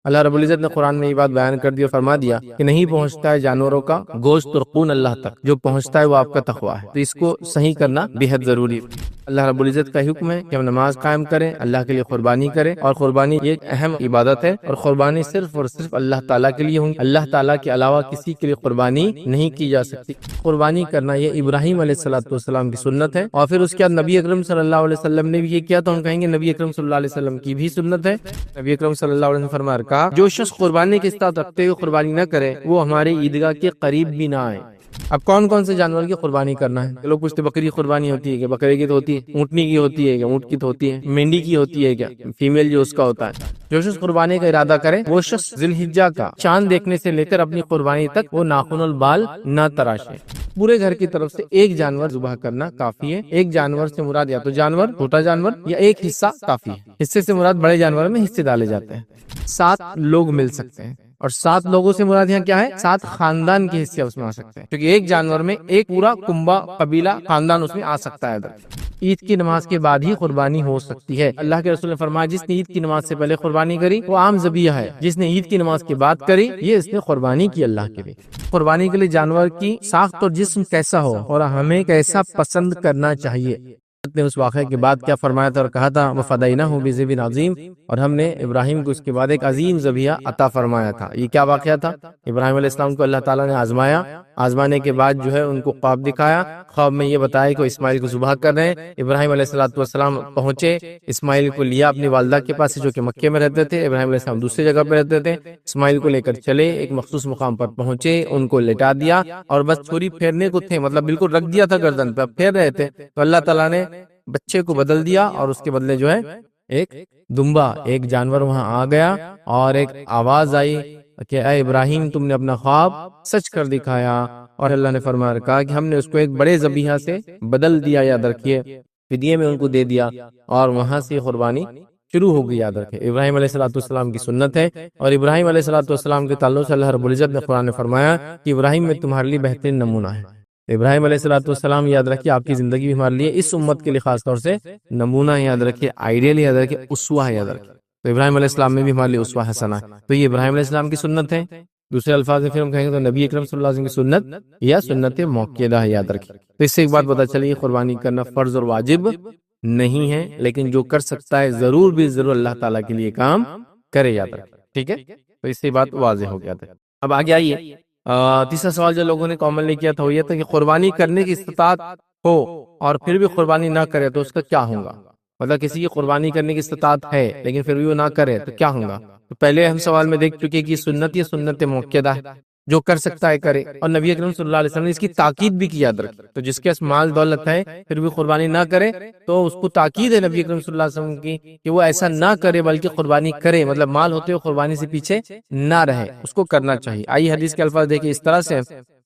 اللہ رب العزت نے قرآن میں یہ بات بیان کر دی اور فرما دیا کہ نہیں پہنچتا ہے جانوروں کا گوشت اور خون اللہ تک، جو پہنچتا ہے وہ آپ کا تقویٰ ہے۔ تو اس کو صحیح کرنا بے حد ضروری ہے۔ اللہ رب العزت کا حکم ہے کہ ہم نماز قائم کریں، اللہ کے لیے قربانی کریں، اور قربانی یہ ایک اہم عبادت ہے، اور قربانی صرف اور صرف اللہ تعالیٰ کے لیے ہوں، اللہ تعالیٰ کے علاوہ کسی کے لیے قربانی نہیں کی جا سکتی۔ قربانی کرنا یہ ابراہیم علیہ السلام کی سنت ہے، اور پھر اس کے بعد نبی اکرم صلی اللہ علیہ وسلم نے بھی یہ کیا، تو ہم کہیں گے نبی اکرم صلی اللہ علیہ وسلم کی بھی سنت ہے۔ نبی اکرم صلی اللہ علیہ وسلم فرمایا کہا جو شخص قربانی کے استطاعت رکھتے ہوئے قربانی نہ کرے وہ ہمارے عیدگاہ کے قریب بھی نہ آئے۔ اب کون کون سے جانور کی قربانی کرنا ہے؟ لوگ پوچھتے بکری کی قربانی ہوتی ہے کہ بکرے کی تو ہوتی ہے، اونٹنی کی ہوتی ہے کہ اونٹ کی تو ہوتی ہے، مینڈی کی ہوتی ہے کیا، فیمیل جو اس کا ہوتا ہے۔ جو شخص قربانی کا ارادہ کرے وہ شخص ذی الحجہ کا چاند دیکھنے سے لے کر اپنی قربانی تک وہ ناخن البال نہ تراشے۔ پورے گھر کی طرف سے ایک جانور ذبح کرنا کافی ہے۔ ایک جانور سے مراد یا تو جانور چھوٹا جانور یا ایک حصہ کافی ہے۔ حصے سے مراد بڑے جانور میں حصے ڈالے جاتے ہیں۔ 7 لوگ مل سکتے ہیں، اور 7 لوگوں سے مراد یہاں کیا ہے؟ 7 خاندان کے حصے اس میں آ سکتے ہیں، کیونکہ ایک جانور میں ایک پورا کنبہ قبیلہ خاندان اس میں آ سکتا ہے۔ عید کی نماز کے بعد ہی قربانی ہو سکتی ہے۔ اللہ کے رسول نے فرمایا جس نے عید کی نماز سے پہلے قربانی کری وہ عام ذبیحہ ہے، جس نے عید کی نماز کے بعد کری یہ اس نے قربانی کی اللہ کے لیے۔ قربانی کے لیے جانور کی ساخت اور جسم کیسا ہو اور ہمیں کیسا پسند کرنا چاہیے۔ نے اس واقعے کے بعد کیا فرمایا تھا اور کہا تھا وَفَدَيْنَاهُ بِذِبْحٍ عَظِيمٍ، اور ہم نے ابراہیم کو اس کے بعد ایک عظیم ذبیحہ عطا فرمایا تھا۔ یہ کیا واقعہ تھا؟ ابراہیم علیہ السلام کو اللہ تعالیٰ نے آزمایا، آزمانے کے بعد جو ہے ان کو خواب دکھایا، خواب میں یہ بتایا کہ وہ اسماعیل کو ذبح کر رہے ہیں۔ ابراہیم علیہ السلام پہنچے، اسماعیل کو لیا اپنی والدہ کے پاس جو کہ مکے میں رہتے تھے، ابراہیم علیہ السلام دوسری جگہ پہ رہتے تھے، اسماعیل کو لے کر چلے، ایک مخصوص مقام پر پہنچے، ان کو لٹا دیا اور بس چھری پھیرنے کو تھے، مطلب بالکل رکھ دیا تھا گردن پہ، پھیر رہے تھے تو اللہ تعالیٰ نے بچے کو بدل دیا اور اس کے بدلے جو ہے ایک دمبا، ایک جانور وہاں آ گیا، اور ایک آواز آئی کہ اے ابراہیم تم نے اپنا خواب سچ کر دکھایا، اور اللہ نے فرمایا کہا کہ ہم نے اس کو ایک بڑے ذبیحہ سے بدل دیا، یاد رکھیے فدیے میں ان کو دے دیا، اور وہاں سے قربانی شروع ہو گئی۔ یاد رکھے ابراہیم علیہ السلام کی سنت ہے، اور ابراہیم علیہ السلام کے تعلق سے اللہ رب العزت نے قرآن میں فرمایا کہ ابراہیم میں تمہارے لیے بہترین نمونہ ہے۔ ابراہیم علیہ السلام یاد رکھیے آپ کی زندگی بھی ہمارے لیے اس امت کے لیے خاص طور سے نمونہ ہے، یاد رکھیے آئیڈیل یاد رکھیے، اسوہ ہے، یاد رکھیے۔ تو ابراہیم علیہ السلام میں بھی ہمارے لیے اسوہ حسنہ ہے، تو یہ ابراہیم علیہ السلام کی سنت ہے۔ دوسرے الفاظ میں پھر ہم کہیں گے تو نبی اکرم صلی اللہ علیہ وسلم کی سنت یا سنت موقعہ ہے، یاد رکھیے۔ تو اس سے ایک بات پتہ چلی قربانی کرنا فرض اور واجب نہیں ہے، لیکن جو کر سکتا ہے ضرور بھی ضرور اللہ تعالیٰ کے لیے کام کرے، یاد رکھیے، ٹھیک ہے۔ تو اس سے بات واضح ہو گیا تھا۔ اب آگے آئیے، تیسرا سوال جو لوگوں نے کامنلی کیا تھا وہ یہ تھا کہ قربانی کرنے کی استطاعت ہو اور پھر بھی قربانی نہ کرے تو اس کا کیا ہوگا؟ مطلب کسی کی قربانی کرنے کی استطاعت ہے لیکن پھر بھی وہ نہ کرے تو کیا ہوگا؟ تو پہلے ہم سوال میں دیکھ چکے کہ سنت یہ سنت موقعہ ہے، جو کر سکتا ہے کرے، اور نبی اکرم صلی اللہ علیہ وسلم نے اس کی تاکید بھی کی، یاد رکھے۔ تو جس کے پاس مال دولت ہے پھر بھی قربانی نہ کرے تو اس کو تاکید ہے نبی اکرم صلی اللہ علیہ وسلم کی کہ وہ ایسا نہ کرے بلکہ قربانی کرے، مطلب مال ہوتے ہوئے قربانی سے پیچھے نہ رہے، اس کو کرنا چاہیے۔ آئیے حدیث کے الفاظ دیکھیں اس طرح سے،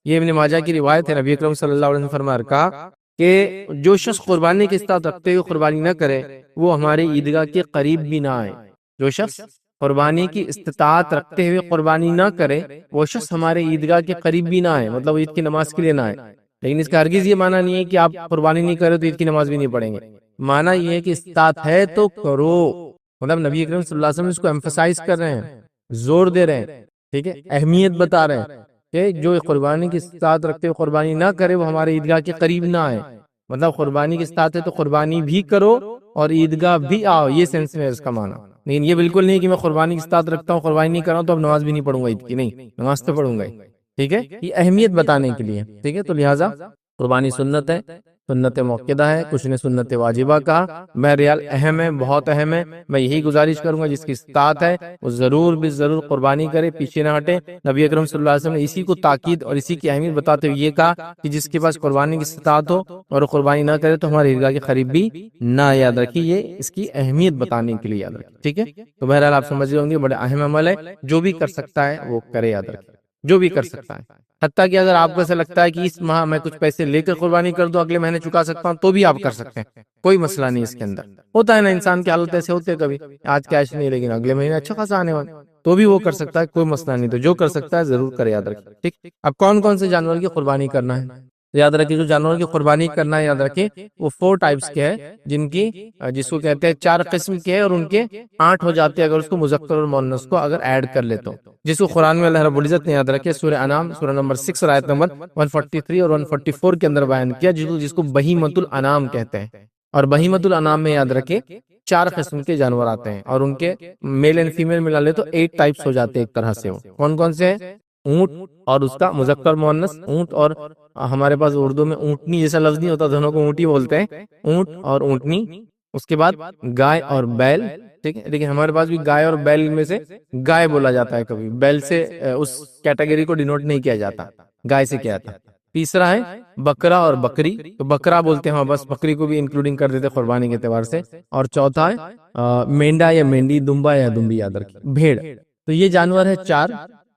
یہ ابن ماجہ کی روایت ہے، نبی اکرم صلی اللہ علیہ وسلم فرمایا کہا کہ جو شخص قربانی کی استطاعت رکھتے ہوئے قربانی نہ کرے وہ ہمارے عیدگاہ کے قریب بھی نہ آئے۔ جو شخص قربانی کی استطاعت رکھتے ہوئے قربانی نہ کرے وہ شخص ہمارے عیدگاہ کے قریب بھی نہ آئے، مطلب عید کی نماز کے لیے نہ آئے۔ لیکن اس کا ہرگز یہ معنی نہیں ہے کہ آپ قربانی نہیں کرے تو عید کی نماز بھی نہیں پڑھیں گے۔ معنی یہ ہے کہ استطاعت ہے تو کرو، مطلب نبی اکرم صلی اللہ علیہ وسلم اس کو ایمفسائز کر رہے ہیں، زور دے رہے ہیں، ٹھیک ہے، اہمیت بتا رہے ہیں کہ جو قربانی کی استطاعت رکھتے ہوئے قربانی نہ کرے وہ ہمارے عیدگاہ کے قریب نہ آئے، مطلب قربانی کی استطاعت ہے تو قربانی بھی کرو اور عیدگاہ بھی آؤ، یہ سینس میں ہے اس کا معنی۔ لیکن یہ بالکل نہیں کہ میں قربانی کی استطاعت رکھتا ہوں قربانی نہیں کر رہا ہوں تو اب نماز بھی نہیں پڑھوں گا عید کی، نہیں، نماز تو پڑھوں گا، ٹھیک ہے، یہ اہمیت بتانے کے لیے، ٹھیک ہے۔ تو لہٰذا قربانی سنت ہے، سنت موقعہ ہے، کچھ نے سنت واجبہ کہا، بہرحال اہم ہے، بہت اہم ہے۔ میں یہی گزارش کروں گا جس کی استطاعت ہے وہ ضرور بھی ضرور قربانی کرے، پیچھے نہ ہٹے۔ نبی اکرم صلی اللہ علیہ وسلم نے اسی کو تاکید اور اسی کی اہمیت بتاتے ہوئے یہ کہا کہ جس کے پاس قربانی کی استطاعت ہو اور وہ قربانی نہ کرے تو ہمارے عیدگاہ کے قریب بھی نہ، یاد رکھیے، یہ اس کی اہمیت بتانے کے لیے، یاد رکھیے، ٹھیک ہے۔ تو بہرحال آپ سمجھ رہے ہوں گے بڑا اہم عمل ہے، جو بھی کر سکتا ہے وہ کرے، یاد رکھیے، جو بھی کر سکتا ہے۔ حتیٰ کہ اگر آپ کو ایسا لگتا ہے کہ اس ماہ میں کچھ پیسے لے کر قربانی کر دو اگلے مہینے چکا سکتا ہوں تو بھی آپ کر سکتے ہیں، کوئی مسئلہ نہیں اس کے اندر۔ ہوتا ہے نا انسان کی حالت ایسے ہوتے ہیں، کبھی آج کیش نہیں لیکن اگلے مہینے اچھا خاصا آنے والا، تو بھی وہ کر سکتا ہے، کوئی مسئلہ نہیں۔ تو جو کر سکتا ہے ضرور کرے، یاد رکھیں، ٹھیک۔ اب کون کون سے جانور کی قربانی کرنا ہے؟ تو یاد رکھیں جو جانوروں کی قربانی کرنا ہے یاد رکھیں وہ 4 ٹائپس کے ہے، جن کی جس کو کہتے ہیں 4 قسم کے ہے، اور ان کے 8 ہو جاتے ہیں اگر اس کو مذکر اور مؤنث کو اگر ایڈ کر لے تو، جس کو قرآن میں اللہ رب العزت نے یاد رکھے سورہ انعام سورہ نمبر 6 آیت نمبر 143 اور 144 کے اندر بیان کیا، جس کو بہیمۃ الانعام کہتے ہیں۔ اور بہیمۃ الانعام میں یاد رکھیں 4 قسم کے جانور آتے ہیں، اور ان کے میل اینڈ فیمیل ملا لے تو 8 ٹائپس ہو جاتے ہیں ایک طرح سے۔ وہ کون کون سے ہیں؟ اونٹ اور اس کا مذکر مؤنث اونٹ، اور ہمارے پاس اردو میں اونٹنی جیسا لفظ نہیں ہوتا، دونوں کو اونٹی بولتے ہیں، اونٹ اور اونٹنی۔ اس کے بعد گائے اور بیل، ٹھیک ہے، لیکن ہمارے پاس بھی گائے اور بیل میں سے گائے بولا جاتا ہے، کبھی بیل سے اس کیٹیگری کو ڈینوٹ نہیں کیا جاتا، گائے سے کیا جاتا۔ تیسرا ہے بکرا اور بکری، تو بکرا بولتے ہیں، بس بکری کو بھی انکلوڈنگ کر دیتے قربانی کے اعتبار سے۔ اور چوتھا ہے مینڈا یا مینڈی، دمبا یا دمبی، یاد رکھیں بھیڑ۔ تو یہ جانور ہے 4،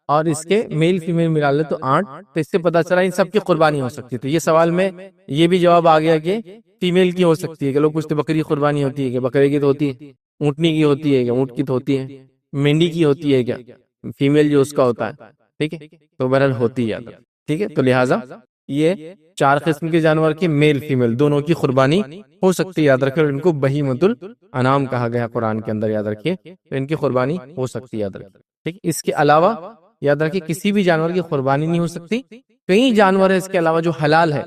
اور اس کے میل فیمیل ملا لے تو 8۔ تو اس سے پتہ چلا ان سب کی قربانی ہو سکتی ہے۔ تو یہ سوال میں یہ بھی جواب آ گیا کہ فیمیل کی ہو سکتی ہے، کہ لوگ پوچھتے بکری قربانی ہوتی ہے کہ بکرے کی تو ہوتی ہے، اونٹنی کی ہوتی ہے کہ اونٹ کی تو ہوتی ہے، مینڈی کی ہوتی ہے کیا فیمیل جو اس کا ہوتا ہے، ٹھیک ہے، تو بہرحال ہوتی ہے، ٹھیک ہے۔ تو لہٰذا یہ 4 قسم کے جانور کے میل فیمیل دونوں کی قربانی ہو سکتی ہے، یاد رکھیں، اور ان کو بہیمۃ الانعام کہا گیا قرآن کے اندر، یاد رکھیے، تو ان کی قربانی ہو سکتی ہے، یاد رکھیں، ٹھیک۔ اس کے علاوہ یاد رکھیں کسی بھی جانور کی قربانی نہیں ہو سکتی۔ کئی جانور ہیں اس کے علاوہ جو حلال ہے،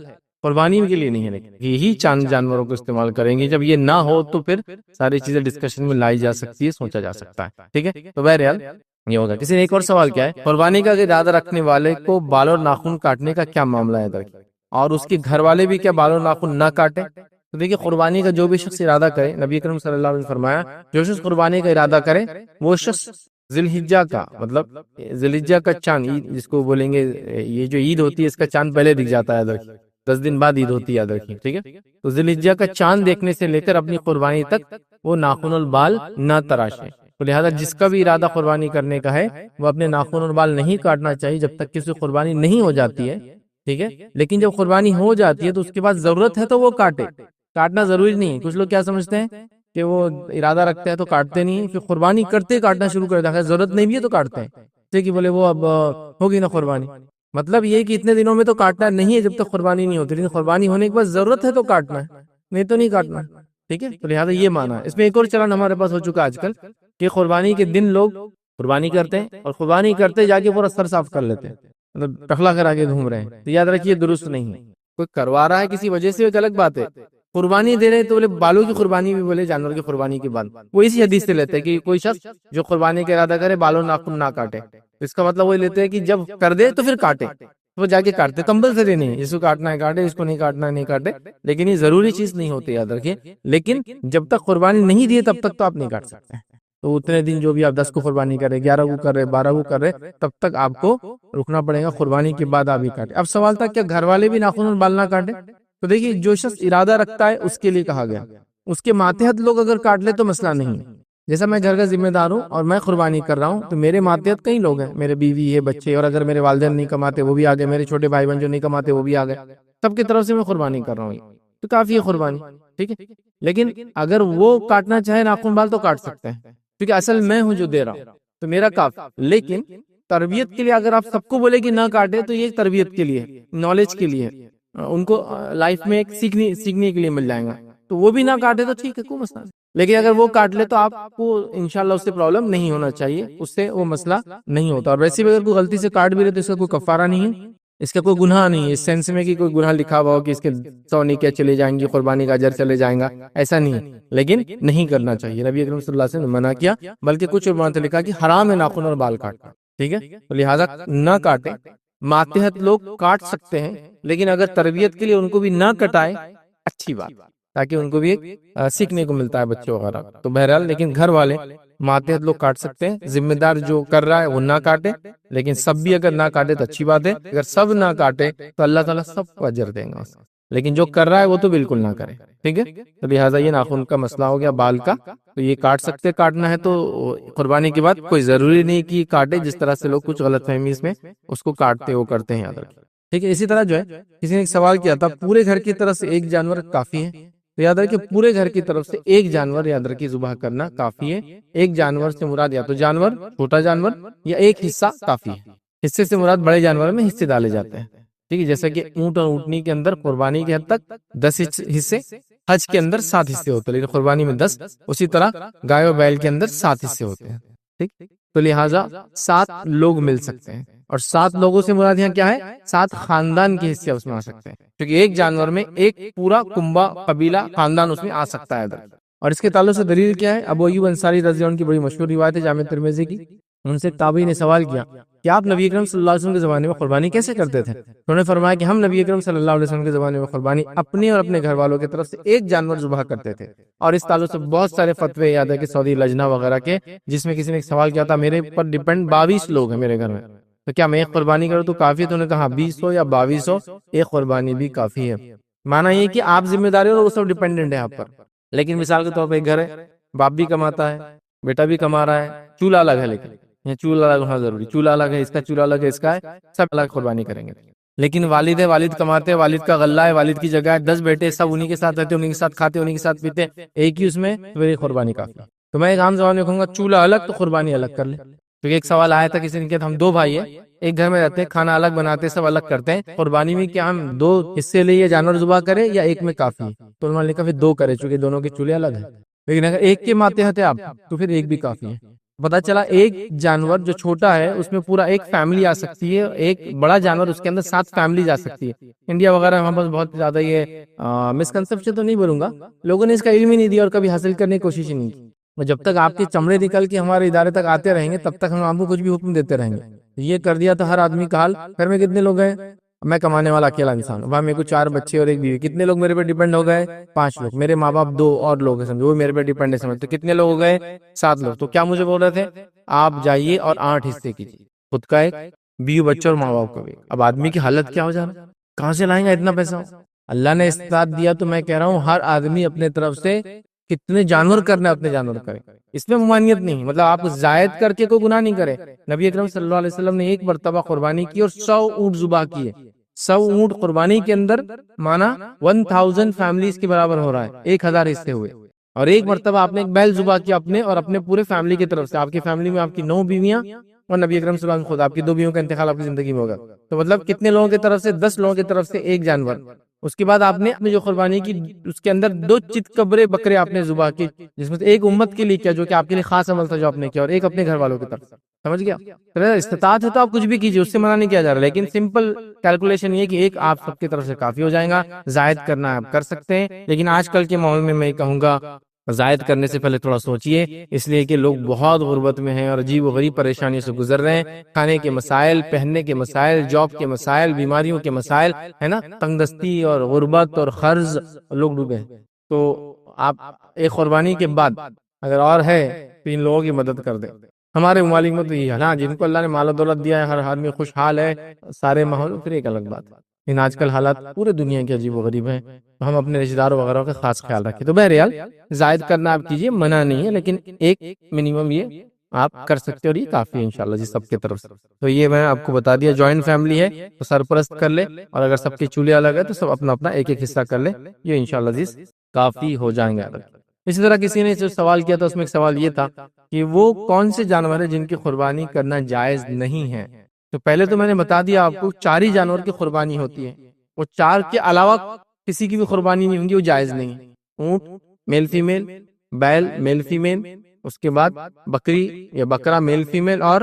قربانی کے لیے نہیں ہے، لیکن یہی چاند جانوروں کو استعمال کریں گے۔ جب یہ نہ ہو تو پھر ساری چیزیں ڈسکشن میں لائی جا سکتی ہے، سوچا جا سکتا ہے، ٹھیک ہے۔ تو بہرحال یہ ہوگا۔ کسی نے ایک اور سوال کیا ہے، قربانی کا ارادہ رکھنے والے کو بال اور ناخن کاٹنے کا کیا معاملہ ہے، اور اس کے گھر والے بھی کیا بال اور ناخن نہ کاٹیں؟ تو دیکھیے قربانی کا جو بھی شخص ارادہ کرے، نبی اکرم صلی اللہ علیہ وسلم نے فرمایا جو شخص قربانی کا ارادہ کرے وہ شخص ذی الحجہ کا، مطلب ذی الحجہ کا چاند، جس کو بولیں گے یہ جو عید ہوتی ہے اس کا چاند پہلے دکھ جاتا ہے، 10 دن بعد عید ہوتی ہے، یاد رکھیں، ٹھیک ہے۔ تو ذی الحجہ کا چاند دیکھنے سے لے کر اپنی قربانی تک وہ ناخن اور بال نہ تراشیں۔ تو لہٰذا جس کا بھی ارادہ قربانی کرنے کا ہے وہ اپنے ناخن اور بال نہیں کاٹنا چاہیے جب تک کہ اس کی قربانی نہیں ہو جاتی ہے، ٹھیک ہے۔ لیکن جب قربانی ہو جاتی ہے تو اس کے بعد ضرورت ہے تو وہ کاٹے، کاٹنا ضروری نہیں ہے۔ کچھ لوگ کیا سمجھتے ہیں کہ وہ ارادہ رکھتے ہیں تو کاٹتے نہیں، پھر قربانی کرتے کاٹنا شروع کر دیتا ہے، ضرورت نہیں بھی ہے تو کاٹتے ہیں، جیسے کہ بولے وہ اب ہوگی نا قربانی، مطلب یہ کہ اتنے دنوں میں تو کاٹنا نہیں ہے جب تک قربانی نہیں ہوتی، لیکن قربانی ہونے کے بعد ضرورت ہے تو کاٹنا ہے، نہیں تو نہیں کاٹنا، ٹھیک ہے۔ تو لہٰذا یہ مانا ہے۔ اس میں ایک اور چلن ہمارے پاس ہو چکا آج کل کہ قربانی کے دن لوگ قربانی کرتے ہیں اور قربانی کرتے جا کے پورا سر صاف کر لیتے ہیں، مطلب ٹخلا کرا کے گھوم رہے ہیں۔ تو یاد رکھیے درست نہیں ہے، کوئی کروا رہا ہے کسی وجہ سے ایک الگ بات ہے، قربانی دے رہے تو بولے بالوں کی قربانی بھی بولے جانور کی قربانی کے بعد، وہ اسی حدیث سے لیتے ہیں کہ کوئی شخص جو قربانی کا ارادہ کرے بالوں ناخن نہ کاٹے، اس کا مطلب وہ لیتے ہیں کہ جب کر دے تو پھر کاٹے، وہ جا کے کاٹتے، کمپلسری نہیں ہے، جس کو کاٹنا ہے کاٹے، اس کو نہیں کاٹنا ہے نہیں کاٹے، لیکن یہ ضروری چیز نہیں ہوتی، یاد رکھیے۔ لیکن جب تک قربانی نہیں دی تب تک تو آپ نہیں کاٹ سکتے، تو اتنے دن جو بھی آپ 10 کو قربانی کر رہے، 11 کو کر رہے، 12 کو کر رہے، تب تک آپ کو رکنا پڑے گا، قربانی کے بعد آپ ہی کاٹے۔ اب سوال تھا کیا گھر والے بھی ناخن اور بال نہ کاٹے؟ تو دیکھیے جو شخص ارادہ رکھتا ہے اس کے لیے کہا گیا، اس کے ماتحت لوگ اگر کاٹ لے تو مسئلہ نہیں ہے۔ جیسا میں گھر کا ذمہ دار ہوں اور میں قربانی کر رہا ہوں تو میرے ماتحت کئی لوگ ہیں، میرے بیوی ہے، بچے، اور اگر میرے والدین نہیں کماتے وہ بھی آ گئے، میرے چھوٹے بھائی بہن جو نہیں کماتے وہ بھی آ گئے، سب کی طرف سے میں قربانی کر رہا ہوں، تو کافی ہے قربانی، ٹھیک ہے۔ لیکن اگر وہ کاٹنا چاہے ناخن بال تو کاٹ سکتے ہیں، کیونکہ اصل میں ہوں جو دے رہا ہوں تو میرا کافی۔ لیکن تربیت کے لیے اگر آپ سب کو بولے کہ نہ کاٹے تو یہ تربیت کے لیے، نالج کے لیے، ان کو لائف میں ایک سیکھنے کے لیے مل جائے گا، تو وہ بھی نہ کاٹے تو ٹھیک ہے، کوئی مسئلہ نہیں۔ لیکن اگر وہ کاٹ لے تو آپ کو انشاءاللہ اس سے پرابلم نہیں ہونا چاہیے، اس سے وہ مسئلہ نہیں ہوتا۔ اور ویسے بھی اگر کوئی غلطی سے کاٹ بھی لے تو اس کا کوئی کفارہ نہیں ہے، اس کا کوئی گناہ نہیں ہے، اس سینس میں کہ کوئی گناہ لکھا ہوا ہو کہ اس کے 100 نیکیاں چلے جائیں گی، قربانی کا اجر چلے جائیں گا، ایسا نہیں ہے، لیکن نہیں کرنا چاہیے۔ نبی اکرم صلی اللہ علیہ وسلم نے منع کیا، بلکہ کچھ علماء نے لکھا کہ حرام ہے ناخن اور بال کاٹنا، ٹھیک ہے۔ تو لہٰذا نہ کاٹیں، ماتحت لوگ کاٹ سکتے ہیں، لیکن اگر تربیت کے لیے ان کو بھی نہ کٹائے اچھی بات، تاکہ ان کو بھی ایک سیکھنے کو ملتا ہے بچوں وغیرہ۔ تو بہرحال لیکن گھر والے ماتحت لوگ کاٹ سکتے ہیں، ذمہ دار جو کر رہا ہے وہ نہ کاٹے، لیکن سب بھی اگر نہ کاٹے تو اچھی بات ہے، اگر سب نہ کاٹے تو اللہ تعالیٰ سب کو اجر دیں گا، لیکن جو کر رہا ہے وہ تو بالکل نہ کرے، ٹھیک ہے۔ تو لہٰذا یہ ناخن کا مسئلہ ہو گیا، بال کا، تو یہ کاٹ سکتے، کاٹنا ہے تو قربانی کے بعد، کوئی ضروری نہیں کہ کاٹے، جس طرح سے لوگ کچھ غلط فہمی اس میں اس کو کاٹتے وہ کرتے ہیں، یاد رکھیں، ٹھیک ہے۔ اسی طرح جو ہے کسی نے ایک سوال کیا تھا پورے گھر کی طرف سے ایک جانور کافی ہے، تو یاد رکھیں پورے گھر کی طرف سے ایک جانور یاد رکھیں ذبح کرنا کافی ہے۔ ایک جانور سے مراد یا تو جانور، چھوٹا جانور، یا ایک حصہ کافی ہے۔ حصے سے مراد بڑے جانور میں حصے ڈالے جاتے ہیں، ٹھیک ہے، جیسا کہ اونٹ اور اونٹنی کے اندر قربانی کے حد تک 10 حصے، حج کے اندر 7 حصے ہوتے ہیں لیکن قربانی میں 10، اسی طرح گائے و بیل کے اندر 7 حصے ہوتے ہیں، ٹھیک، تو لہٰذا 7 لوگ مل سکتے ہیں، اور 7 لوگوں سے مراد یہاں کیا ہے؟ 7 خاندان کے حصے اس میں آ سکتے ہیں، کیونکہ ایک جانور میں ایک پورا کنبہ، قبیلہ، خاندان اس میں آ سکتا ہے ادھر۔ اور اس کے تعلق سے دلیل کیا ہے؟ ابو ایوب انصاری رضی اللہ عنہ کی بڑی مشہور روایت ہے جامع ترمذی کی، ان سے تابعی نے سوال کیا کہ آپ نبی اکرم صلی اللہ علیہ وسلم کے زمانے میں قربانی کیسے کرتے تھے؟ انہوں نے فرمایا کہ ہم نبی اکرم صلی اللہ علیہ وسلم کے زمانے میں قربانی اپنے اور اپنے گھر والوں کی طرف سے ایک جانور ذبح کرتے تھے، اور اس تعلق سے بہت سارے فتوے یاد ہے کہ سعودی لجنہ وغیرہ کے، جس میں کسی نے ایک سوال کیا تھا میرے اوپر ڈیپینڈ 22 لوگ ہیں میرے گھر میں، تو کیا میں ایک قربانی کروں تو کافی ہے؟ تو انہوں نے کہا 20 ہو یا 22 ہو، ایک قربانی بھی کافی ہے۔ معنی یہ کہ آپ ذمہ داری اور وہ سب ڈیپینڈنٹ ہے آپ پر، لیکن مثال کے طور پہ ایک گھر ہے، باپ بھی کماتا ہے، بیٹا بھی کما رہا ہے، چولہا الگ ہے، لیکن یہ چولہا الگ ہونا ضروری، چولہا الگ ہے، اس کا چولہا الگ ہے، اس کا ہے، سب الگ قربانی کریں گے۔ لیکن والد ہے، والد کماتے ہیں، والد کا غلہ ہے، والد کی جگہ ہے، 10 بیٹے سب انہی کے ساتھ رہتے، انہی کے ساتھ کھاتے، انہی کے ساتھ پیتے، ایک ہی اس میں، تو میری قربانی کافی ہے۔ تو میں ایک عام زبان میں کہوں گا چولہا الگ تو قربانی الگ کر لے، کیونکہ ایک سوال آیا تھا کسی نے کہا ہم 2 بھائی ہیں، ایک گھر میں رہتے ہیں، کھانا الگ بناتے ہیں، سب الگ کرتے ہیں، قربانی میں کیا ہم 2 حصے لے جانور ذبح کریں یا ایک میں کافی ہے؟ تو انہوں نے کہا پھر 2 کرے، چونکہ دونوں کے چولہے الگ ہیں، لیکن اگر ایک کے ماتحت ہے آپ تو پھر ایک بھی کافی ہے۔ پتا چلا ایک جانور جو چھوٹا ہے اس میں پورا ایک فیملی آ سکتی ہے، ایک بڑا جانور اس کے اندر 7 فیملیز آ سکتی ہے۔ انڈیا وغیرہ وہاں پر بہت زیادہ یہ مسکنسپشن تو نہیں بولوں گا، لوگوں نے اس کا علم ہی نہیں دیا اور کبھی حاصل کرنے کی کوشش ہی نہیں کی۔ جب تک آپ کے چمڑے نکل کے ہمارے ادارے تک آتے رہیں گے تب تک ہم آپ کو کچھ بھی حکم دیتے رہیں گے۔ یہ کر دیا تو ہر آدمی کا حال، گھر میں کتنے لوگ ہیں؟ میں کمانے والا اکیلا انسان ہوں، وہاں میرے کو 4 بچے اور ایک بیوی، کتنے لوگ میرے پہ ڈیپینڈ ہو گئے؟ 5 لوگ، میرے ماں باپ 2 اور لوگ ہیں سمجھو، وہ میرے پہ ڈیپینڈ ہے سمجھو، تو کتنے لوگ ہو گئے؟ 7 لوگ۔ تو کیا مجھے بول رہے تھے آپ جائیے اور 8 حصے کیجیے، خود کا ایک، بیوی بچے اور ماں باپ کا بھی۔ اب آدمی کی حالت کیا ہو جا رہا ہے؟ کہاں سے لائیں گا اتنا پیسہ؟ اللہ نے استطاعت دیا تو میں کہہ رہا ہوں ہر آدمی اپنے طرف سے کتنے جانور کرنا ہے اپنے جانور کرے، اس میں ممانعت نہیں، مطلب آپ زائد کر کے کوئی گناہ نہیں کرے۔ نبی اکرم صلی اللہ علیہ وسلم نے ایک مرتبہ قربانی کی اور 100 اونٹ ذبح کیے، 100 اونٹ قربانی کے اندر مانا 1000 فیملیز کے برابر ہو رہا ہے، 1000 حصے ہوئے۔ اور ایک مرتبہ آپ نے ایک بیل ذبح کیا اپنے اور اپنے پورے فیملی کی طرف سے، آپ کی فیملی میں آپ کی 9 بیویاں اور نبی اکرم صلی اللہ علیہ وسلم خود، آپ کی 2 بیویوں کا انتقال آپ کی زندگی میں ہوگا، تو مطلب کتنے لوگوں کی طرف سے؟ 10 لوگوں کی طرف سے ایک جانور۔ اس کے بعد آپ نے اپنی جو قربانی کی اس کے اندر 2 چتکبرے بکرے آپ نے ذبح کی، جس میں سے ایک امت کے لیے کیا جو کہ آپ کے لیے خاص عمل تھا جو آپ نے کیا، اور ایک اپنے گھر والوں کی طرف سے، سمجھ گیا؟ استطاعت ہے تو آپ کچھ بھی کیجیے، اس سے منع نہیں کیا جا رہا، لیکن سمپل کیلکولیشن یہ کہ ایک آپ سب کی طرف سے کافی ہو جائے گا، زائد کرنا آپ کر سکتے ہیں، لیکن آج کل کے ماحول میں میں کہوں گا زائد کرنے سے پہلے تھوڑا سوچئے، اس لیے کہ لوگ بہت غربت میں ہیں اور عجیب و غریب پریشانیوں سے گزر رہے ہیں، کھانے کے مسائل، پہننے کے مسائل، جاب کے مسائل، بیماریوں کے مسائل ہے نا، تنگ دستی اور غربت اور قرض، لوگ ڈوبے ہیں۔ تو آپ ایک قربانی کے بعد اگر اور ہے تو ان لوگوں کی مدد کر دیں۔ ہمارے ممالک میں تو یہ ہے نا، جن کو اللہ نے مال و دولت دیا ہے، ہر آدمی خوشحال ہے، سارے ماحول، پھر ایک الگ بات ہے، لیکن آج کل حالات پورے دنیا کے عجیب و غریب ہیں، تو ہم اپنے رشتہ داروں وغیرہ کا خاص خیال رکھیں۔ تو بہرحال زائد کرنا آپ کیجئے، منع نہیں ہے، لیکن ایک منیمم یہ آپ کر سکتے اور یہ کافی ہے انشاءاللہ جی سب کی طرف سے۔ تو یہ میں آپ کو بتا دیا، جوائنٹ فیملی ہے تو سرپرست کر لے، اور اگر سب کے چولہے الگ ہے تو سب اپنا اپنا ایک ایک حصہ کر لے، یہ انشاءاللہ جی کافی ہو جائیں گے۔ اسی طرح کسی نے جو سوال کیا تھا اس میں ایک سوال یہ تھا کہ وہ کون سے جانور ہیں جن کی قربانی کرنا جائز نہیں ہے؟ تو پہلے تو میں نے بتا دیا آپ کو 4 ہی جانور کی قربانی ہوتی ہے، وہ 4 کے علاوہ کسی کی بھی قربانی نہیں ہوگی، وہ جائز نہیں ہے۔ اونٹ میل فیمیل، بیل میل فیمیل، اس کے بعد بکری یا بکرا میل فیمیل، اور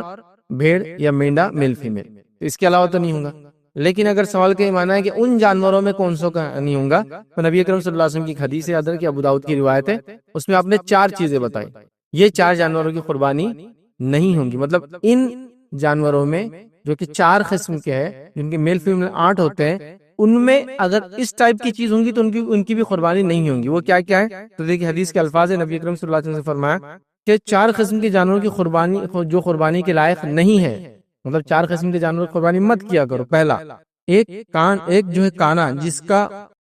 بھیڑ یا مینڈا میل فیمیل، اس کے علاوہ تو نہیں ہوگا۔ لیکن اگر سوال کا یہ معنی ہے کہ ان جانوروں میں کون سو کا نہیں ہوگا، تو نبی اکرم صلی اللہ علیہ وسلم کی حدیث یاد رکھیں، ابو داؤد کی روایت ہے، اس میں آپ نے 4 چیزیں بتائی، یہ 4 جانوروں کی قربانی نہیں ہوگی، مطلب ان جانوروں میں جو کہ 4 قسم کے ہیں، جن کے میل فیمیل 8 ہوتے ہیں، ان میں اگر اس ٹائپ کی چیز ہوں گی تو ان کی بھی قربانی نہیں ہوگی۔ وہ کیا کیا ہے؟ تو دیکھیں حدیث کے الفاظ ہیں، نبی اکرم صلی اللہ علیہ وسلم نے فرمایا کہ 4 قسم کے جانوروں کی قربانی جو قربانی کے لائق نہیں ہے، مطلب 4 قسم کے جانوروں کی قربانی مت کیا کرو۔ پہلا، ایک جو ہے کانا، جس کا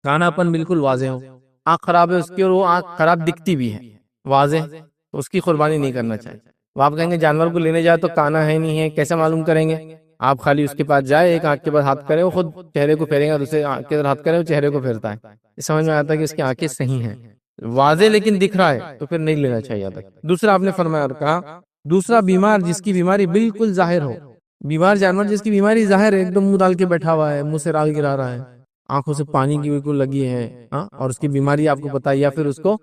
کانا پن بالکل واضح ہو، آنکھ خراب ہے اس کی اور وہ آنکھ خراب دکھتی بھی ہے واضح، تو اس کی قربانی نہیں کرنا چاہیے۔ وہ آپ کہیں گے جانور کو لینے جائے تو کانا ہے نہیں ہے، کیسے معلوم کریں گے؟ آپ خالی اس کے پاس جائے، ایک آنکھ کے پاس ہاتھ کرے، وہ خود چہرے کو پھیرے گا، دوسرے آنکھ کے ہاتھ کرے، وہ چہرے کو پھیرتا ہے، سمجھ میں آتا ہے کہ اس کی آنکھیں صحیح ہیں، واضح لیکن دکھ رہا ہے تو پھر نہیں لینا چاہیے۔ دوسرا آپ نے فرمایا اور کہا، دوسرا بیمار جس کی بیماری بالکل ظاہر ہو، بیمار جانور جس کی بیماری ظاہر ہے، ایک دم منہ ڈال کے بیٹھا ہوا ہے، منہ سے رال گرا رہا ہے، آنکھوں سے پانی کی بالکل لگی ہے، اور اس کی بیماری آپ کو پتا ہے، یا پھر اس کو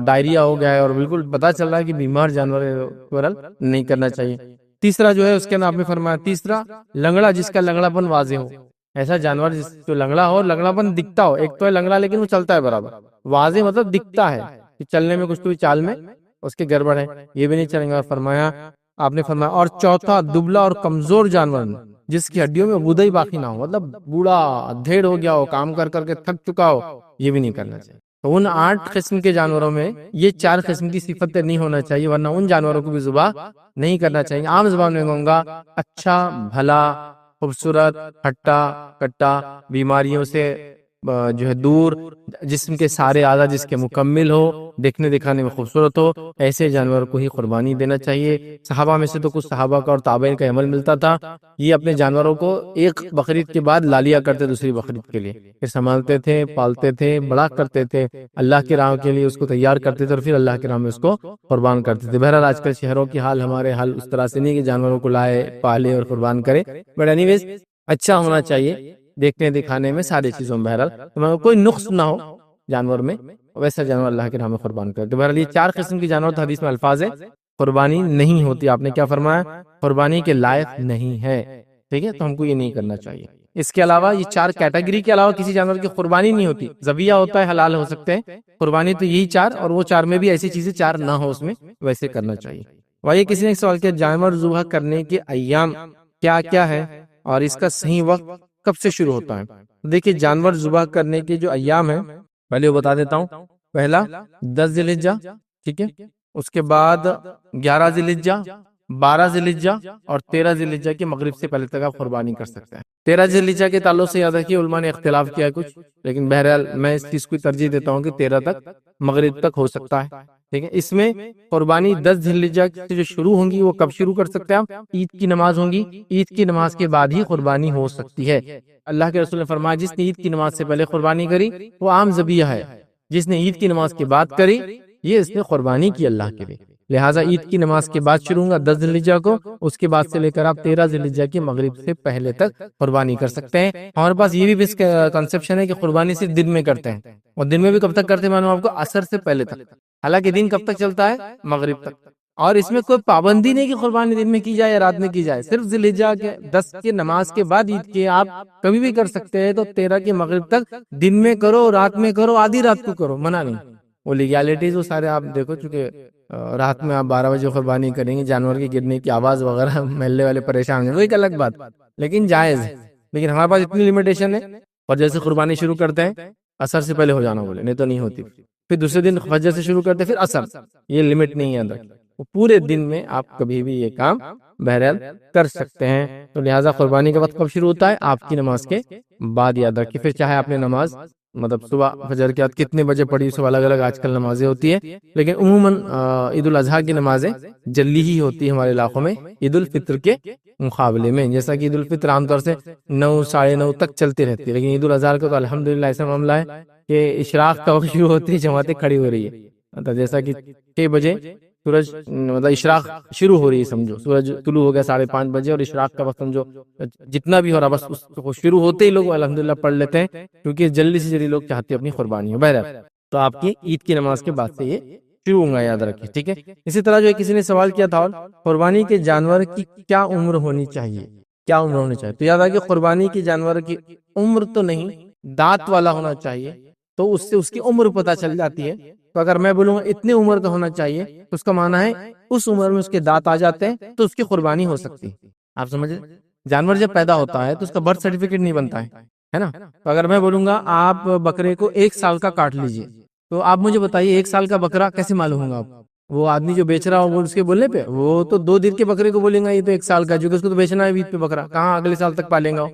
ڈائریا ہو گیا ہے اور بالکل پتا چل رہا ہے کہ بیمار جانور ہے، نہیں کرنا چاہیے۔ تیسرا جو ہے اس کے اندر آپ نے فرمایا، تیسرا لنگڑا جس کا لنگڑا پن واضح ہو، ایسا جانور جو لنگڑا ہو، لنگڑا پن دکھتا ہو، ایک تو ہے لنگڑا لیکن وہ چلتا ہے برابر، واضح مطلب دکھتا ہے کہ چلنے میں کچھ تو چال میں اس کے گڑبڑ ہے، یہ بھی نہیں چلیں گا۔ فرمایا آپ نے فرمایا، اور چوتھا دبلا اور کمزور جانور جس کی ہڈیوں میں غدہ ہی باقی نہ ہو، مطلب بوڑھا ڈھیڑ ہو گیا ہو، کام کر کر کے تھک چکا ہو، یہ بھی نہیں کرنا چاہیے۔ تو ان 8 قسم کے جانوروں میں یہ 4 قسم کی صفتیں نہیں ہونا چاہیے، ورنہ ان جانوروں کو بھی ذبح نہیں کرنا چاہیے۔ عام زبان میں کہوں گا، اچھا بھلا خوبصورت ہٹا کٹا، بیماریوں سے جو ہے دور، جسم کے سارے اعضاء جس کے مکمل ہو، دیکھنے دکھانے میں خوبصورت ہو، ایسے جانور کو ہی قربانی دینا چاہیے۔ صحابہ میں سے تو کچھ صحابہ کا اور تابعین کا عمل ملتا تھا، یہ اپنے جانوروں کو ایک بقرعید کے بعد لا لیا کرتے دوسری بقرعید کے لیے، پھر سنبھالتے تھے، پالتے تھے، بڑا کرتے تھے، اللہ کی راہ کے لیے اس کو تیار کرتے تھے، اور پھر اللہ کی راہ میں اس کو قربان کرتے تھے۔ بہرحال آج کل شہروں کی حال ہمارے حال اس طرح سے نہیں کہ جانوروں کو لائے، پالے اور قربان کرے، بٹ اینی ویز اچھا ہونا چاہیے دیکھنے دکھانے میں، ساری چیزوں میں، بہرحال کوئی نقص نہ ہو جانور میں، ویسا جانور اللہ کے راہ میں قربان کرتے۔ بہرحال یہ 4 قسم کی جانور حدیث میں الفاظ ہے، قربانی نہیں ہوتی۔ آپ نے کیا فرمایا؟ قربانی کے لائق نہیں ہے، ٹھیک ہے، تو ہم کو یہ نہیں کرنا چاہیے۔ اس کے علاوہ یہ 4 کیٹیگری کے علاوہ کسی جانور کی قربانی نہیں ہوتی، ذبیحہ ہوتا ہے، حلال ہو سکتے ہیں، قربانی تو یہی 4، اور وہ 4 میں بھی ایسی چیزیں 4 نہ ہو اس میں، ویسے کرنا چاہیے۔ وہی کسی نے سوال کیا، جانور ذبح کرنے کے ایام کیا کیا ہے اور اس کا صحیح وقت کب سے شروع ہوتا ہے؟ دیکھیے، جانور ذبح کرنے کے جو ایام ہیں پہلے وہ بتا دیتا ہوں۔ پہلا 10 ذی الحجہ، ٹھیک ہے، اس کے بعد 11 ذی الحجہ، 12 ذی الحجہ اور 13 ذی الحجہ کے مغرب سے پہلے تک آپ قربانی کر سکتے ہیں۔ 13 ذی الحجہ کے تعلق سے یاد رکھیے، علماء نے اختلاف کیا ہے کچھ، لیکن بہرحال میں اس چیز کو ترجیح دیتا ہوں کہ 13 تک مغرب تک ہو سکتا ہے، ٹھیک ہے۔ اس میں قربانی 10 ذی الحجہ سے جو شروع ہوں گی وہ کب شروع کر سکتے ہیں آپ؟ عید کی نماز ہوں گی، عید کی نماز کے بعد ہی قربانی ہو سکتی ہے۔ اللہ کے رسول نے فرمایا، جس نے عید کی نماز سے پہلے قربانی کری وہ عام ذبیحہ ہے، جس نے عید کی نماز کے بعد کری یہ اس نے قربانی کی اللہ کے لیے، لہٰذا عید کی نماز کے بعد شروع ہوگا 10 ذی الحجہ کو، اس کے بعد سے لے کر آپ 13 ذی الحجہ کے مغرب سے پہلے تک قربانی کر سکتے ہیں۔ ہمارے پاس یہ بھی کنسپشن ہے کہ قربانی صرف دن میں کرتے ہیں، اور دن میں بھی کب تک کرتے ہیں معلوم آپ کو؟ عصر سے پہلے تک، حالانکہ دن کب تک چلتا ہے؟ مغرب تک۔ اور اس میں کوئی پابندی نہیں کہ قربانی دن میں کی جائے یا رات میں کی جائے، صرف ذی الحجہ کے 10 کی نماز کے بعد عید کے آپ کبھی بھی کر سکتے ہیں، تو 13 کے مغرب تک دن میں کرو، رات میں کرو، آدھی رات کو کرو، منع نہیں۔ وہ لیگیلٹیز وہ سارے آپ دیکھو، چونکہ رات میں آپ 12 بجے قربانی کریں گے، جانور کے گرنے کی آواز وغیرہ محلے والے پریشان ہیں، وہ ایک الگ بات، لیکن جائز ہے۔ لیکن ہمارے پاس اتنی لمیٹیشن ہے، اور جیسے قربانی شروع کرتے ہیں عصر سے پہلے ہو جانا بولے، نہیں تو نہیں ہوتی، پھر دوسرے دن فجر سے شروع کرتے پھر عصر، یہ لمٹ نہیں ہے اندر، وہ پورے دن میں آپ کبھی بھی یہ کام بہرحال کر سکتے ہیں۔ تو لہٰذا قربانی کا وقت کب شروع ہوتا ہے؟ آپ کی نماز کے بعد یاد رکھیے، پھر چاہے آپ نے نماز مطلب صبح فجر کے بعد کتنے بجے پڑھی، سب الگ الگ آج کل نمازیں ہوتی ہے، لیکن عموماً عید الاضحیٰ کی نمازیں جلدی ہی ہوتی ہے ہمارے علاقوں میں عید الفطر کے مقابلے میں، جیسا کہ عید الفطر عام طور سے 9 ساڑھے 9 تک چلتی رہتی ہے، لیکن عید الاضحیٰ کا تو الحمدللہ ایسا معاملہ ہے کہ اشراق کا وقت شروع ہوتی ہے، جماعتیں کھڑی ہو رہی ہے، جیسا کہ 6 بجے سورج مطلب اشراق شروع ہو رہی ہے، سمجھو سورج طلوع ہو گیا 5:30 بجے، اور اشراق کا وقت سمجھو جتنا بھی ہو رہا بس اس کو شروع ہوتے ہی لوگ الحمدللہ پڑھ لیتے ہیں، کیونکہ جلدی سے جلدی لوگ چاہتے ہیں اپنی قربانی ہو۔ بہرحال تو آپ کی عید کی نماز کے بعد سے یہ شروع ہوگا، یاد رکھیے، ٹھیک ہے۔ اسی طرح جو کسی نے سوال کیا تھا، قربانی کے جانور کی کیا عمر ہونی چاہیے، کیا عمر ہونی چاہیے؟ تو یاد رکھیے، قربانی کے جانور کی عمر تو نہیں، دانت والا ہونا چاہیے، تو اس سے اس کی عمر پتہ چل جاتی ہے۔ تو اگر میں بولوں گا اتنی عمر کا ہونا چاہیے، تو اس کا معنی ہے اس عمر میں اس کے دانت آ جاتے ہیں تو اس کی قربانی ہو سکتی ہے۔ آپ سمجھے؟ جانور جب پیدا ہوتا ہے تو اس کا برتھ سرٹیفکیٹ نہیں بنتا ہے نا؟ تو اگر میں بولوں گا آپ بکرے کو 1 سال کا کاٹ لیجئے، تو آپ مجھے بتائیے 1 سال کا بکرا کیسے معلوم ہوگا آپ؟ وہ آدمی جو بیچ رہا ہو وہ اس کے بولنے پہ، وہ تو 2 دن کے بکرے کو بولیں گا یہ تو 1 سال کا، جو کہ اس کو تو بیچنا ہے عید پہ بکرا، کہاں اگلے سال تک پالیں گا؟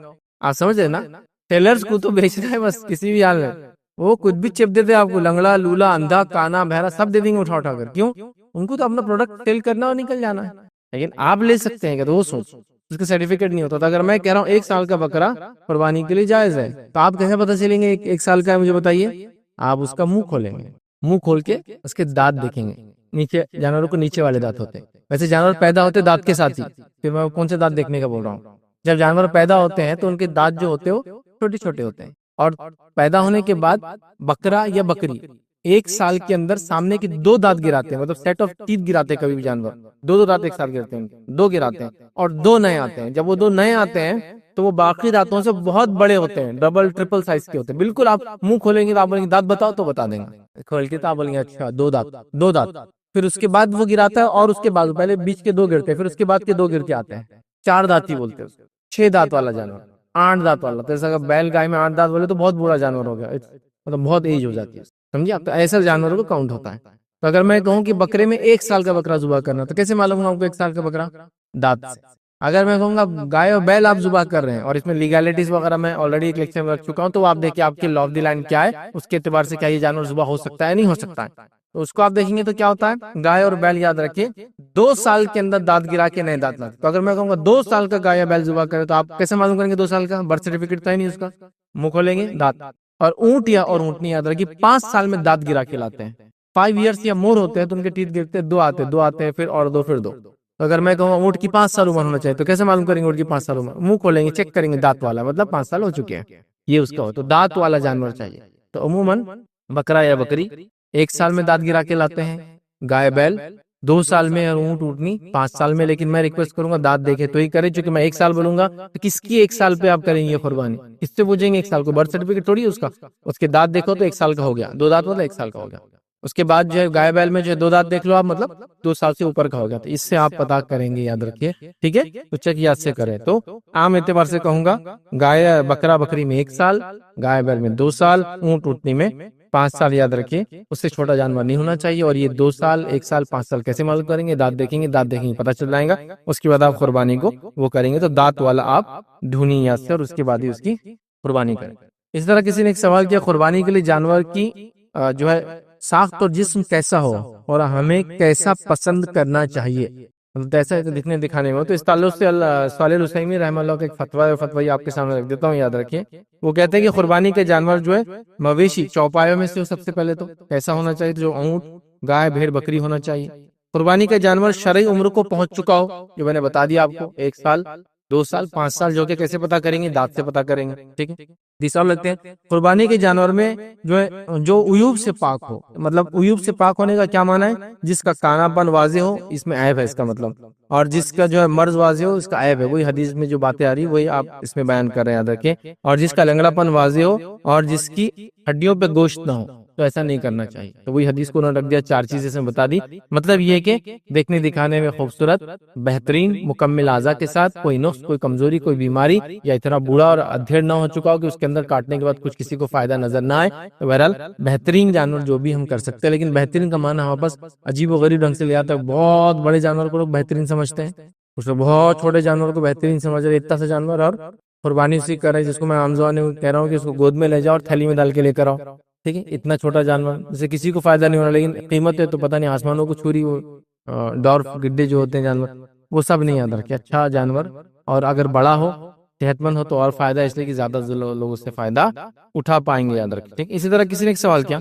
آپ سمجھ رہے نا؟ ٹیلرز کو تو بیچنا ہے بس کسی بھی حال میں، وہ کچھ بھی چپ دیتے آپ کو، لنگڑا لولا اندھا کانا بہرا سب دے دیں گے اٹھا کر، کیوں؟ ان کو تو اپنا پروڈکٹ سیل کرنا اور نکل جانا ہے، لیکن آپ لے سکتے ہیں کہ تو وہ سوچ اس کا سرٹیفکیٹ نہیں ہوتا۔ تو اگر میں کہہ رہا ہوں 1 سال کا بکرا قربانی کے لیے جائز ہے، تو آپ کیسے پتہ چلیں گے 1 سال کا ہے؟ مجھے بتائیے، آپ اس کا منہ کھولیں گے، منہ کھول کے اس کے دانت دیکھیں گے، نیچے جانوروں کو نیچے والے دانت ہوتے ہیں. ویسے جانور پیدا ہوتے دانت کے ساتھ ہی. پھر میں کون سے دانت دیکھنے کا بول رہا ہوں؟ جب جانور پیدا ہوتے ہیں تو ان کے دانت جو ہوتے ہیں وہ چھوٹے چھوٹے ہوتے ہیں. اور پیدا ہونے کے بعد بکرا یا بکری 1 سال کے اندر سامنے کے 2 دانت گراتے ہیں، مطلب سیٹ آف ٹیتھ گراتے ہیں. کبھی بھی جانور 2 دانت ایک ساتھ گرتے ہیں، 2 گراتے ہیں اور 2 نئے آتے ہیں. جب وہ 2 نئے آتے ہیں تو وہ باقی دانتوں سے بہت بڑے ہوتے ہیں، ڈبل ٹرپل سائز کے ہوتے ہیں. بالکل آپ منہ کھولیں گے تو آپ بولیں گے دانت بتاؤ تو بتا دیں گے. کھول کے تو آپ بولیں گے اچھا 2 دانت 2 دانت. پھر اس کے بعد وہ گراتا ہے اور اس کے بعد پہلے بیچ کے 2 گرتے ہیں، پھر اس کے بعد کے 2 گر کے آتے ہیں. 4 دانتی بولتے ہیں. 6 دانت والا جانور، 8 دانت والا. تو ایسا اگر بیل گائے میں 8 دانت بولے تو بہت بڑا جانور ہو گیا، مطلب بہت ایج ہو جاتی ہے. سمجھے آپ؟ تو ایسا جانوروں کو کاؤنٹ ہوتا ہے. تو اگر میں کہوں کہ بکرے میں 1 سال کا بکرا ذبح کرنا تو کیسے معلوم ہوگا آپ کو 1 سال کا بکرا؟ دانت سے. اگر میں کہوں گا گائے اور بیل آپ ذبح کر رہے ہیں اور اس میں لیگیلٹیز وغیرہ میں آلریڈی ایک لیکچر میں رکھ چکا ہوں، تو آپ دیکھیں آپ کے لا آف دی لینڈ کیا ہے، اس کے اعتبار سے کیا یہ جانور ذبح ہو سکتا ہے نہیں ہو سکتا ہے. تو اس کو آپ دیکھیں گے تو کیا ہوتا ہے، گائے اور بیل یاد رکھیں 2 سال کے اندر دانت گرا کے نئے دانت لاتے. تو اگر میں کہوں گا 2 سال کا گائے یا بیل ذبح کرے تو آپ کیسے معلوم کریں گے 2 سال کا؟ برتھ سرٹیفکیٹ تو ہے نہیں اس کا. منہ کھولیں گے دانت. اور اونٹ یا اور اونٹنی یاد رکھیے 5 سال میں دانت گرا کے لاتے ہیں. 5 ایئرس یا مور ہوتے ہیں تو ان کے ٹیتھ گرتے 2 آتے ہیں پھر اور 2 پھر 2. تو اگر میں کہوں اونٹ کی 5 سال عمر ہونا چاہیے تو کیسے معلوم کریں گے اونٹ کی 5 سال عمر؟ منہ کھولیں گے چیک کریں گے دانت والا، مطلب 5 سال ہو چکے ہیں یہ اس کا ہو. تو دانت والا جانور چاہیے. تو عموماً بکرا یا بکری 1 سال میں دانت گرا کے لاتے ہیں، گائے بیل 2 سال میں اور اونٹ اونٹنی 5 سال میں. لیکن میں ریکویسٹ کروں گا دانت دیکھے تو ہی کریں، چونکہ میں 1 سال بولوں گا تو کس کی 1 سال پہ آپ کریں گے قربانی؟ کس سے پوچھیں گے 1 سال کو؟ برتھ سرٹیفکیٹ تھوڑی ہے اس کا. اس کے دانت دیکھو تو 1 سال کا ہو گیا، 2 دانت مطلب 1 سال کا ہو گیا. اس کے بعد جو ہے گائے بیل میں جو ہے 2 دانت دیکھ لو آپ، مطلب 2 سال سے اوپر کا ہو گیا. تو اس سے آپ پتا کریں گے، یاد رکھیے ٹھیک ہے. تو چیک یاد سے کریں. تو عام اعتبار سے کہوں گا گائے بکرا بکری میں 1 سال، گائے بیل میں 2 سال، اونٹ اونٹنی میں 5 سال. یاد رکھیے اس سے چھوٹا جانور نہیں ہونا چاہیے. اور یہ 2 سال 1 سال 5 سال کیسے معلوم کریں گے؟ دانت دیکھیں گے پتہ چل جائے گا. اس کے بعد آپ قربانی کو وہ کریں گے. تو دانت والا آپ ڈھونی یاد سے اور اس کے بعد ہی اس کی قربانی کریں. اس طرح کسی نے ایک سوال کیا قربانی کے لیے جانور کی جو ہے ساخت اور جسم کیسا ہو اور ہمیں کیسا پسند کرنا چاہیے، ایسا دکھنے دکھانے میں. تو اس تعلق سے صالح الحسینی رحمہ اللہ کا ایک فتوی آپ کے سامنے رکھ دیتا ہوں، یاد رکھیے. وہ کہتے ہیں کہ قربانی کے جانور جو ہے مویشی چوپایوں میں سے سب سے پہلے تو کیسا ہونا چاہیے؟ جو اونٹ گائے بھیڑ بکری ہونا چاہیے. قربانی کا جانور شرعی عمر کو پہنچ چکا ہو، جو میں نے بتا دیا آپ کو 1 سال 2 سال 5 سال، جو کہ کیسے پتا کریں گے؟ دانت سے پتا کریں گے. ٹھیک ہے. تیسرا لگتے ہیں قربانی کے جانور میں جو عیوب سے پاک ہو. مطلب عیوب سے پاک ہونے کا کیا معنی ہے؟ جس کا کانا پن واضح ہو، اس میں عیب ہے اس کا مطلب. اور جس کا جو ہے مرض واضح ہو، اس کا عیب ہے. وہی حدیث میں جو باتیں آ رہی وہی آپ اس میں بیان کر رہے ہیں، یاد رکھیں. اور جس کا لنگڑا پن واضح ہو اور جس کی ہڈیوں پہ گوشت نہ ہو تو ایسا نہیں کرنا چاہیے. تو وہی حدیث کو انہوں نے رکھ دیا، 4 چیزیں سے بتا دی. مطلب یہ کہ دیکھنے دکھانے میں خوبصورت، بہترین، مکمل اعضاء کے ساتھ، کوئی نقص کوئی کمزوری کوئی بیماری، یا اتنا بوڑھا اور ادھیڑ نہ ہو چکا ہو کہ اس کے اندر کاٹنے کے بعد کچھ کسی کو فائدہ نظر نہ آئے. تو بہرحال بہترین جانور جو بھی ہم کر سکتے ہیں. لیکن بہترین کا معنی ہمارے پاس عجیب و غریب ڈھنگ سے لے آتا ہے. بہت بڑے جانور کو لوگ بہترین سمجھتے ہیں، اس میں بہت چھوٹے جانور کو بہترین سمجھ رہے. اتنا سا جانور اور قربانی اسی کر رہے ہیں جس کو میں عام زبان میں کہہ رہا ہوں کہ اس کو گود میں لے جاؤ اور تھیلی میں ڈال کے لے کر آؤ. ٹھیک ہے. اتنا چھوٹا جانور جس سے کسی کو فائدہ نہیں ہونا، لیکن قیمت ہے تو پتہ نہیں آسمانوں کو چھوری. وہ ڈورف گڈے جو ہوتے ہیں جانور وہ سب نہیں یاد رکھے. اچھا جانور اور اگر بڑا ہو صحت مند ہو تو اور فائدہ، اس لیے کہ زیادہ لوگ اس سے فائدہ اٹھا پائیں گے، یاد رکھیں. ٹھیک. اسی طرح کسی نے ایک سوال کیا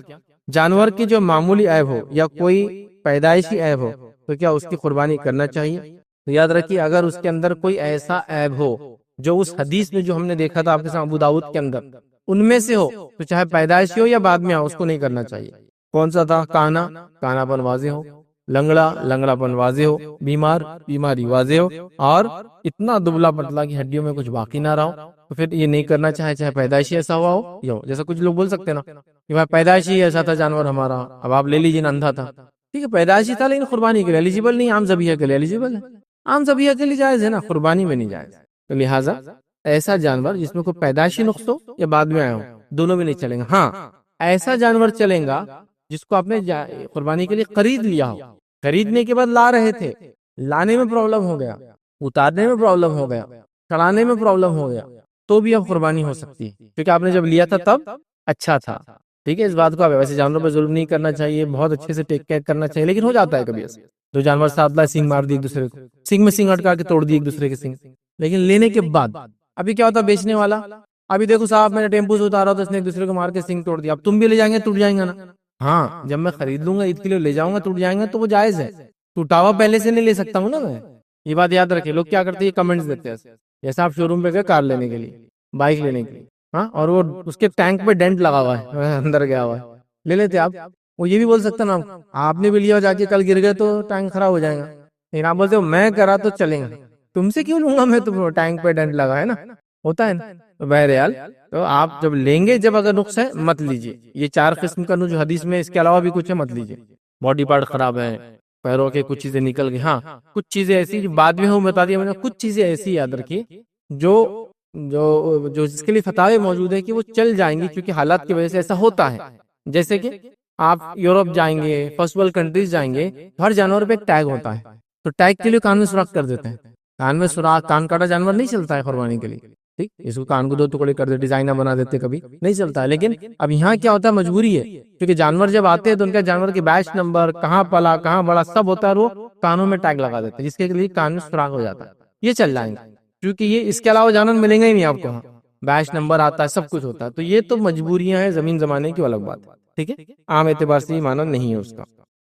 جانور کی جو معمولی عیب ہو یا کوئی پیدائشی عیب ہو تو کیا اس کی قربانی کرنا چاہیے؟ تو یاد رکھیے اگر اس کے اندر کوئی ایسا عیب ہو جو اس حدیث میں جو ہم نے دیکھا تھا آپ کے سامنے ابو داؤد کے اندر ان میں سے ہو تو چاہے پیدائشی ہو یا بعد میں ہو اس کو نہیں کرنا چاہیے. کون سا تھا؟ کانا پن واضح ہو، لنگڑا پن واضح ہو، بیماری واضح ہو، اور اتنا دبلا پتلا کی ہڈیوں میں کچھ باقی نہ رہا. تو پھر یہ نہیں کرنا چاہے پیدائشی ایسا ہوا ہو یا ہو. جیسا کچھ لوگ بول سکتے ہیں نا کہ بھائی پیدائشی ایسا تھا جانور ہمارا، اب آپ لے لیجیے نا، اندھا تھا. ٹھیک ہے پیدائشی تھا لیکن قربانی کے لیے ایلیجیبل نہیں، عام ذبیحہ کے لیے ایلیجیبل ہے. عام ذبیحہ کے لیے جائز ہے نا، قربانی میں نہیں جائز. تو لہٰذا ایسا جانور جس میں کوئی پیدائشی نقص ہو یا بعد میں آیا ہو دونوں میں نہیں چلیں گا. ہاں ایسا جانور چلیں گا جس کو آپ نے قربانی کے لیے خرید لیا ہو، خریدنے کے بعد لا رہے تھے، لانے میں پرابلم ہو گیا، اتارنے میں پرابلم ہو گیا، چڑھانے میں پرابلم ہو گیا، تو بھی اب قربانی ہو سکتی ہے کیونکہ آپ نے جب لیا تھا تب اچھا تھا. ٹھیک ہے. اس بات کو آپ ویسے جانوروں پہ ظلم نہیں کرنا چاہیے، بہت اچھے سے ٹیک کیئر کرنا چاہیے. لیکن ہو جاتا ہے کبھی ایسا دو جانور ساتھ لائے، سینگ مار دی ایک دوسرے کو، سینگ میں سینگ اٹکا کے توڑ دی ایک دوسرے کے سینگ. لیکن لینے کے بعد ابھی کیا ہوتا بیچنے والا، ابھی دیکھو صاحب میں نے ٹیمپو سے اتارا تو اس نے ایک دوسرے کو مار کے سینگ توڑ دیا، اب تم بھی لے جائیں گے ٹوٹ جائیں گے نا. ہاں جب میں خرید لوں گا عید کے لیے لے جاؤں گا ٹوٹ جائیں گا تو وہ جائز ہے، ٹوٹا ہوا پہلے سے نہیں لے سکتا ہوں نا میں، یہ بات یاد رکھیں۔ لوگ کیا کرتے ہیں کمنٹس دیتے ہیں، جیسا آپ شو روم پہ گئے کار لینے کے لیے، بائک لینے کے لیے، ہاں اور وہ اس کے ٹینک پہ ڈینٹ لگا ہوا ہے اندر گیا ہوا ہے، لے لیتے آپ۔ وہ یہ بھی بول سکتا نا آپ نے بھی لیا جا کے کل گر گئے تو ٹینک خراب ہو جائے گا، لیکن آپ بولتے ہو میں کرا تو چلیں گا، تم سے کیوں لوں گا میں، تو ٹینک پہ ڈینٹ لگا ہے نا، ہوتا ہے نا۔ تو بہرحال تو آپ جب لیں گے، جب اگر نقص ہے مت لیجیے، یہ 4 قسم کا جو حدیث میں اس کے علاوہ بھی کچھ ہے مت لیجیے۔ باڈی پارٹ خراب ہے، پیروں کے کچھ چیزیں نکل گئی، ہاں کچھ چیزیں ایسی جو بعد میں ہوں بتا دیا میں نے، کچھ چیزیں ایسی یاد رکھیے جو جو جو جس کے لیے فتاوے موجود ہے کہ وہ چل جائیں گی کیونکہ حالات کی وجہ سے ایسا ہوتا ہے۔ جیسے کہ آپ یورپ جائیں گے، فرسٹ ورلڈ کنٹریز جائیں گے، ہر جانور پہ ایک ٹیگ ہوتا ہے، تو ٹیگ کے لیے کان میں سوراخ کر دیتے ہیں، کان میں سوراخ، کان کاٹا جانور نہیں چلتا ہے قربانی کے لیے، ٹھیک، اس کو کان کو 2 ٹکڑے کر دے، ڈیزائنر بنا دیتے، کبھی نہیں چلتا ہے۔ لیکن اب یہاں کیا ہوتا ہے، مجبوری ہے، کیونکہ جانور جب آتے ہیں تو ان کا جانور کے بیچ نمبر، کہاں پلا کہاں بڑا سب ہوتا ہے، وہ کانوں میں ٹیگ لگا دیتے ہیں، جس کے لیے کان میں سوراخ ہو جاتا ہے، یہ چل جائیں گے، کیونکہ یہ اس کے علاوہ جانور ملیں گا ہی نہیں آپ کو، بیچ نمبر آتا ہے، سب کچھ ہوتا ہے، تو یہ تو مجبوریاں ہیں، زمین زمانے کی الگ بات ہے، ٹھیک ہے، عام اعتبار سے یہ معنی نہیں ہے اس کا۔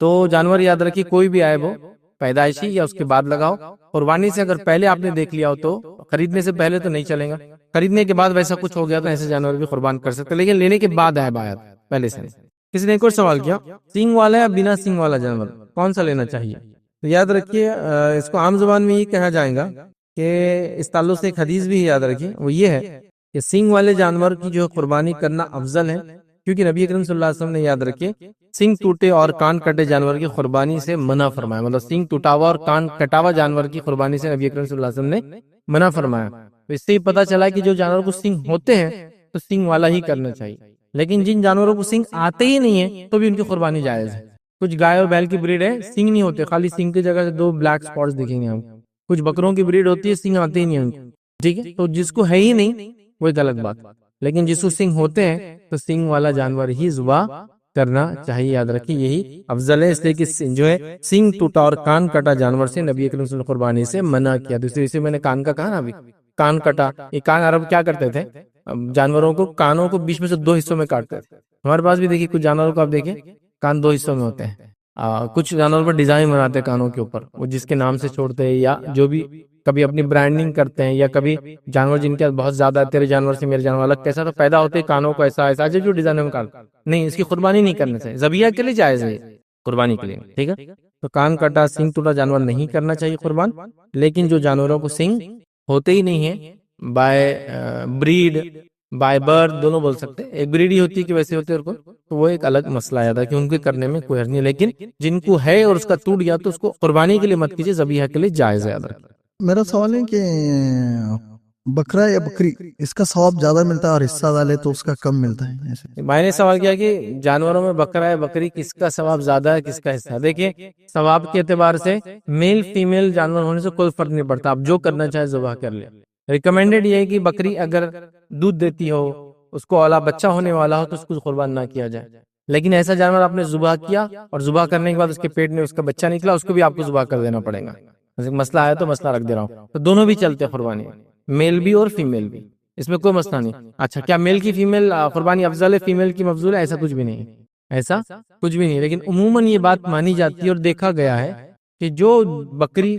تو جانور یاد رکھیے، کوئی بھی عیب ہو پیدائشی یا اس کے بعد لگاؤ، قربانی سے اگر پہلے آپ نے دیکھ لیا ہو تو خریدنے سے پہلے تو نہیں چلے گا، خریدنے کے بعد ویسا کچھ ہو گیا تو ایسے جانور بھی قربان کر سکتے، لیکن لینے کے بعد عیب آیا پہلے سے نہیں۔ کسی نے ایک اور سوال کیا، سینگ والا یا بنا سینگ والا جانور کون سا لینا چاہیے؟ تو یاد رکھیے اس کو عام زبان میں یہ کہا جائے گا کہ اس تعلق سے ایک حدیث بھی یاد رکھیے، وہ یہ ہے کہ سینگ والے جانور کی جو قربانی کرنا افضل ہے، کیونکہ نبی اکرم صلی اللہ علیہ وسلم نے یاد رکھے سینگ ٹوٹے اور کان کٹے جانور کی قربانی سے منع فرمایا، مطلب سینگ ٹوٹا ہوا اور کان کٹا ہوا جانور کی قربانی سے نبی اکرم صلی اللہ علیہ وسلم نے منع فرمایا۔ تو اس سے یہ پتہ چلا کہ جو جانور کو سینگ ہوتے ہیں تو سینگ والا ہی کرنا چاہیے، لیکن جن جانوروں کو سینگ آتے ہی نہیں ہے تو بھی ان کی قربانی جائز ہے۔ کچھ گائے اور بیل کی بریڈ ہے سینگ نہیں ہوتے، خالی سینگ کی جگہ سے 2 بلیک سپاٹس دکھیں گے ہم۔ کچھ بکروں کی بریڈ ہوتی ہے سینگ آتے ہی نہیں ہیں، ٹھیک ہے، تو جس کو ہے ہی نہیں وہ ایک الگ بات، لیکن جس کو سینگ ہوتے ہیں تو سینگ والا جانور ہی ذبح کرنا چاہیے، یاد رکھیے یہی افضل ہے، اس لیے کہ جو ہے سینگ ٹوٹا اور کان کٹا جانور سے نبی اکرم صلی اللہ علیہ وسلم قربانی سے منع کیا۔ دوسری سے میں نے کان کا کہا نا، ابھی کان کٹا، یہ کان عرب کیا کرتے تھے، جانوروں کو کانوں کو بیچ میں سے 2 حصوں میں کاٹتے تھے۔ ہمارے پاس بھی دیکھیے کچھ جانوروں کو آپ دیکھیں کان 2 حصوں میں ہوتے ہیں، کچھ جانوروں پر ڈیزائن بناتے ہیں کانوں کے اوپر، وہ جس کے نام سے چھوڑتے ہیں یا جو بھی کبھی اپنی برانڈنگ کرتے ہیں، یا کبھی جانور جن کے بہت زیادہ تیرے جانور سے میرے جانور الگ کیسا تو پیدا ہوتے ہیں کانوں کو ایسا ایسا جو ڈیزائن میں کاٹ، نہیں اس کی قربانی نہیں کرنا چاہیے، ذبیحہ کے لیے جائز ہے، قربانی کے لیے ٹھیک ہے۔ تو کان کٹا سینگ ٹوٹا جانور نہیں کرنا چاہیے قربان، لیکن جو جانوروں کو سینگ ہوتے ہی نہیں ہیں، بائی بریڈ بائی برتھ دونوں بول سکتے ہیں، ایک بریڈ ہی ہوتی ہے کہ ویسے ہوتے ہیں تو وہ ایک الگ مسئلہ آیا تھا کہ ان کے کرنے میں کوئی حرج نہیں، لیکن جن کو ہے اور اس کا ٹوٹ گیا تو اس کو قربانی کے لیے مت کیجیے، ذبیحہ کے لیے جائز ہے، یاد رکھیں۔ میرا سوال ہے کہ بکرا یا بکری اس کا ثواب زیادہ ملتا ہے اور حصہ ڈالے تو اس کا کم ملتا ہے؟ ایسے میں نے سوال کیا کہ جانوروں میں بکرا ہے بکری کس کا ثواب زیادہ ہے کس کا حصہ؟ دیکھیے ثواب کے اعتبار سے میل فیمیل جانور ہونے سے کوئی فرق نہیں پڑتا، آپ جو کرنا چاہے ذبح کر لیں۔ ریکمینڈڈ یہ ہے کہ بکری اگر دودھ دیتی ہو، اس کو اعلیٰ بچہ ہونے والا ہو تو اس کو قربان نہ کیا جائے، لیکن ایسا جانور آپ نے ذبح کیا اور ذبح کرنے کے بعد اس کے پیٹ میں اس کا بچہ نکلا، اس کو بھی آپ کو ذبح کر دینا پڑے گا۔ مسئلہ آیا تو مسئلہ رکھ دے رہا ہوں، تو دونوں بھی چلتے قربانی، میل بھی اور فیمیل بھی، اس میں کوئی مسئلہ نہیں۔ اچھا کیا میل کی فیمیل قربانی افضل ہے فیمیل کی مفضول ہے؟ ایسا کچھ بھی نہیں، ایسا کچھ بھی نہیں، لیکن عموماً یہ بات مانی جاتی ہے اور دیکھا گیا ہے کہ جو بکری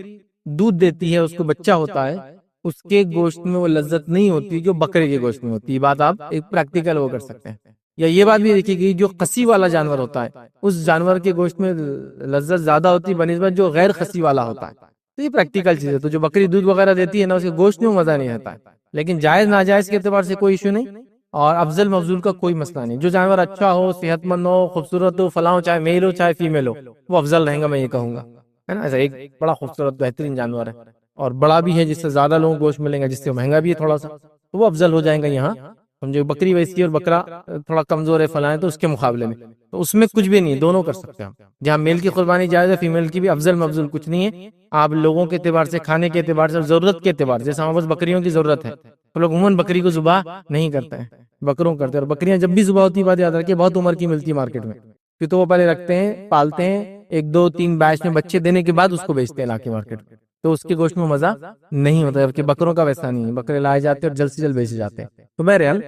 دودھ دیتی ہے اس کو بچہ ہوتا ہے، اس کے گوشت میں وہ لذت نہیں ہوتی جو بکرے کے گوشت میں ہوتی ہے، یہ بات آپ ایک پریکٹیکل وہ کر سکتے ہیں۔ یا یہ بات بھی دیکھیے کہ جو خسی والا جانور ہوتا ہے اس جانور کے گوشت میں لذت زیادہ ہوتی ہے بنسبت جو غیر خسی والا ہوتا ہے، تو یہ پریکٹیکل چیز ہے۔ تو جو بکری دودھ وغیرہ دیتی ہے نا، اس کے گوشت میں مزہ نہیں آتا ہے، لیکن جائز ناجائز کے اعتبار سے کوئی ایشو نہیں، اور افضل مفضول کا کوئی مسئلہ نہیں۔ جو جانور اچھا ہو، صحت مند ہو، خوبصورت ہو، فلاں چاہے میل ہو چاہے فیمیل ہو، وہ افضل رہے گا، میں یہ کہوں گا، ہے نا۔ ایسا ایک بڑا خوبصورت بہترین جانور ہے اور بڑا بھی ہے جس سے زیادہ لوگوں کو گوشت ملیں گا، جس سے مہنگا بھی ہے تھوڑا سا، تو وہ افضل ہو جائیں گا یہاں۔ سمجھے بکری ویسی اور بکرا تھوڑا کمزور ہے فلاں، تو اس کے مقابلے میں تو اس میں کچھ بھی نہیں، دونوں کر سکتے ہیں۔ جہاں میل کی قربانی جائز ہے فیمیل کی بھی، افضل مفضول کچھ نہیں ہے۔ آپ لوگوں کے اعتبار سے، کھانے کے اعتبار سے، ضرورت کے اعتبار سے، جیسے ہمیں بس بکریوں کی ضرورت ہے تو لوگ عموماً بکری کو ذبح نہیں کرتے ہیں، بکروں کرتے ہیں، اور بکریاں جب بھی ذبح ہوتی ہے بات یاد رکھیں بہت عمر کی ملتی ہے مارکیٹ میں، پھر تو وہ پہلے رکھتے ہیں، پالتے ہیں، 1 2 3 بیچ میں بچے دینے کے بعد اس کو بیچتے ہیں لا کے مارکیٹ میں، تو اس کے گوشت میں مزہ نہیں ہوتا، جبکہ بکروں کا ویسا نہیں ہے، بکرے لائے جاتے ہیں اور جلد سے جلد بیچے جاتے ہیں۔ تو بہرحال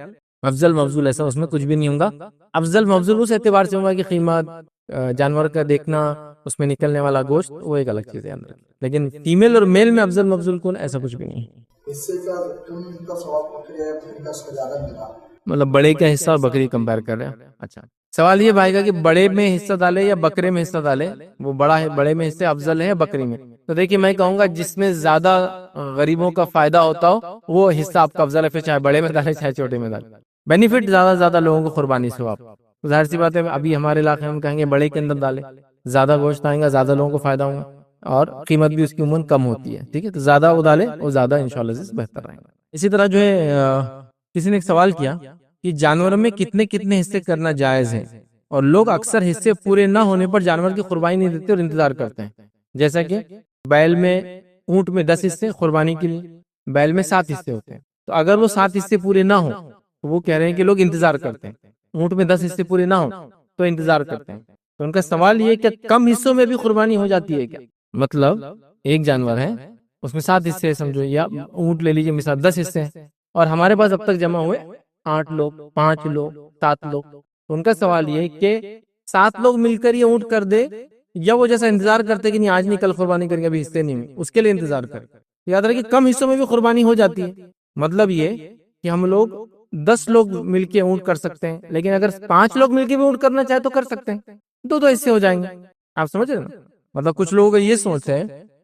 افضل مفضول ایسا اس میں کچھ بھی نہیں ہوگا. افضل مفضول اس اعتبار سے ہوگا کہ قیمت جانور کا دیکھنا، اس میں نکلنے والا گوشت، وہ ایک الگ چیز ہے اندر. لیکن فیمیل اور میل میں افضل مفضول کون، ایسا کچھ بھی نہیں ہے. اس سے کیا تم کا ثواب بکری ہے بکری کا اس کا زیادہ ملا؟ مطلب بڑے کا حصہ اور بکری کمپیئر کر رہے ہیں. اچھا سوال یہ بھائی کا کہ بڑے میں حصہ ڈالے یا بکرے میں حصہ ڈالے، وہ بڑا ہے، بڑے میں حصہ افضل ہے یا بکری میں؟ تو دیکھیے میں کہوں گا جس میں زیادہ غریبوں کا فائدہ ہوتا ہو وہ حصہ آپ کا افضل ہے، پھر چاہے بڑے میں ڈالے چاہے چھوٹے میں ڈالے. بینیفٹ زیادہ لوگوں کو قربانی سے ہو. آپ ظاہر سی بات ہے ابھی ہمارے علاقے میں ہم کہیں گے بڑے کے اندر ڈالے، زیادہ گوشت آئے گا، زیادہ لوگوں کو فائدہ ہوگا اور قیمت بھی اس کی عموماً کم ہوتی ہے. ٹھیک ہے، تو زیادہ وہ ڈالے وہ زیادہ انشاءاللہ بہتر رہے گا. اسی طرح جو ہے کسی نے ایک سوال کیا کہ جانوروں میں کتنے حصے کرنا جائز ہے، اور لوگ اکثر حصے پورے نہ ہونے پر جانور کی قربانی نہیں دیتے اور انتظار کرتے ہیں. جیسا کہ بیل میں، اونٹ میں 10 حصے قربانی کے لیے، بیل میں 7 حصے ہوتے ہیں. تو اگر وہ 7 حصے پورے نہ ہوں تو وہ کہہ رہے ہیں کہ لوگ انتظار کرتے ہیں. اونٹ میں 10 حصے پورے نہ ہوں تو انتظار کرتے ہیں. تو ان کا سوال یہ کہ کم حصوں میں بھی قربانی ہو جاتی ہے کیا؟ مطلب ایک جانور ہے اس میں 7 حصے سمجھو، یا اونٹ لے لیجیے مثال 10 حصے ہیں، اور ہمارے پاس اب تک جمع ہوئے 8 لوگ، 5 لوگ، 7 لوگ. تو ان کا سوال یہ کہ 7 لوگ مل کر یہ اونٹ کر دے، یا وہ جیسا انتظار کرتے کہ نہیں آج نہیں کل قربانی کریں گے، ابھی حصے نہیں ہوئے، اس کے لیے انتظار کریں. یاد رکھیں کم حصوں میں بھی قربانی ہو جاتی ہے. مطلب یہ کہ ہم لوگ 10 لوگ مل کے اونٹ کر سکتے ہیں، لیکن اگر 5 لوگ مل کے بھی اونٹ کرنا چاہے تو کر سکتے ہیں، 2 حصے ہو جائیں گے. آپ سمجھ رہے نا؟ مطلب کچھ لوگوں کا یہ سوچ ہے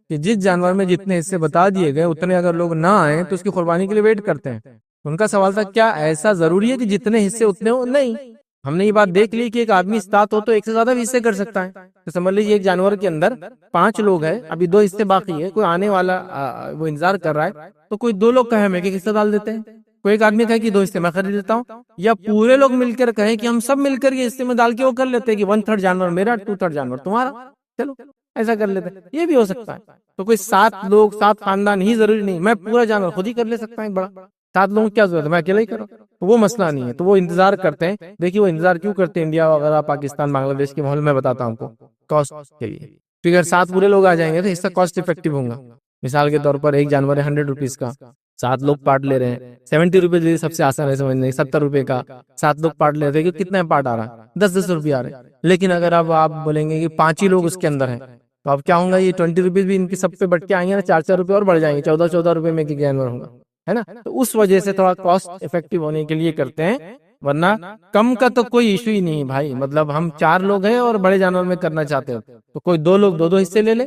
کہ جس جانور میں جتنے حصے بتا دیے گئے اتنے اگر لوگ نہ آئیں تو اس کی قربانی کے لیے ویٹ کرتے ہیں. ان کا سوال تھا کیا ایسا ضروری ہے کہ جتنے حصے اتنے ہو؟ نہیں. ہم نے یہ بات دیکھ لی کہ ایک آدمی استطاعت ہو تو ایک سے زیادہ بھی حصے کر سکتا ہے. تو سمجھ لیجیے ایک جانور کے اندر 5 لوگ ہیں، ابھی 2 حصے باقی ہے، کوئی آنے والا وہ انتظار کر رہا ہے، تو کوئی 2 لوگ کہے میں ایک حصہ ڈال دیتے ہیں، کوئی ایک آدمی کہے کہ 2 حصے میں خرید لیتا ہوں، یا پورے لوگ مل کر کہیں کہ ہم سب مل کر یہ حصے میں ڈال کے وہ کر لیتے ہیں کہ 1/3 جانور میرا، 2/3 جانور تمہارا، چلو ایسا کر لیتے ہیں. یہ بھی ہو سکتا ہے. تو کوئی 7 لوگ 7 خاندان ہی ضروری نہیں، میں پورا جانور خود ہی کر لے سکتا ہوں. بڑا 7 لوگوں کی کیا ضرورت ہے، میں اکیلا ہی کروں، وہ مسئلہ نہیں ہے. تو وہ انتظار کرتے ہیں. دیکھیے وہ انتظار کیوں کرتے ہیں انڈیا وغیرہ پاکستان بنگلہ دیش کے ماحول میں بتاتا ہوں آپ کو، کاسٹ کے لیے. کیونکہ اگر 7 پورے لوگ آ جائیں گے تو حصہ کاسٹ افیکٹو ہوگا. مثال کے طور پر ایک جانور ہے 100 روپیز کا، 7 لوگ پارٹ لے رہے ہیں، 70 روپیز سب سے آسان ہے سمجھنے، 70 روپے کا 7 لوگ پارٹ لے رہے ہیں، کتنا پارٹ آ رہا ہے 10 روپے آ رہے ہیں. لیکن اگر اب آپ بولیں گے کہ 5 ہی لوگ اس کے اندر ہیں تو اب کیا ہوگا، یہ 20 روپیز بھی ان کی سب پہ بٹ کے آئیں گے نا، 4 روپے اور بڑھ جائیں گے، 14 روپے میں ایک جانور ہوگا، ہے نا. تو اس وجہ سے تھوڑا کاسٹ افیکٹو ہونے کے لیے کرتے ہیں، ورنہ کم کا تو کوئی ایشو ہی نہیں بھائی. مطلب ہم 4 لوگ ہیں اور بڑے جانور میں کرنا چاہتے ہو تو کوئی 2 لوگ 2 حصے لے لے،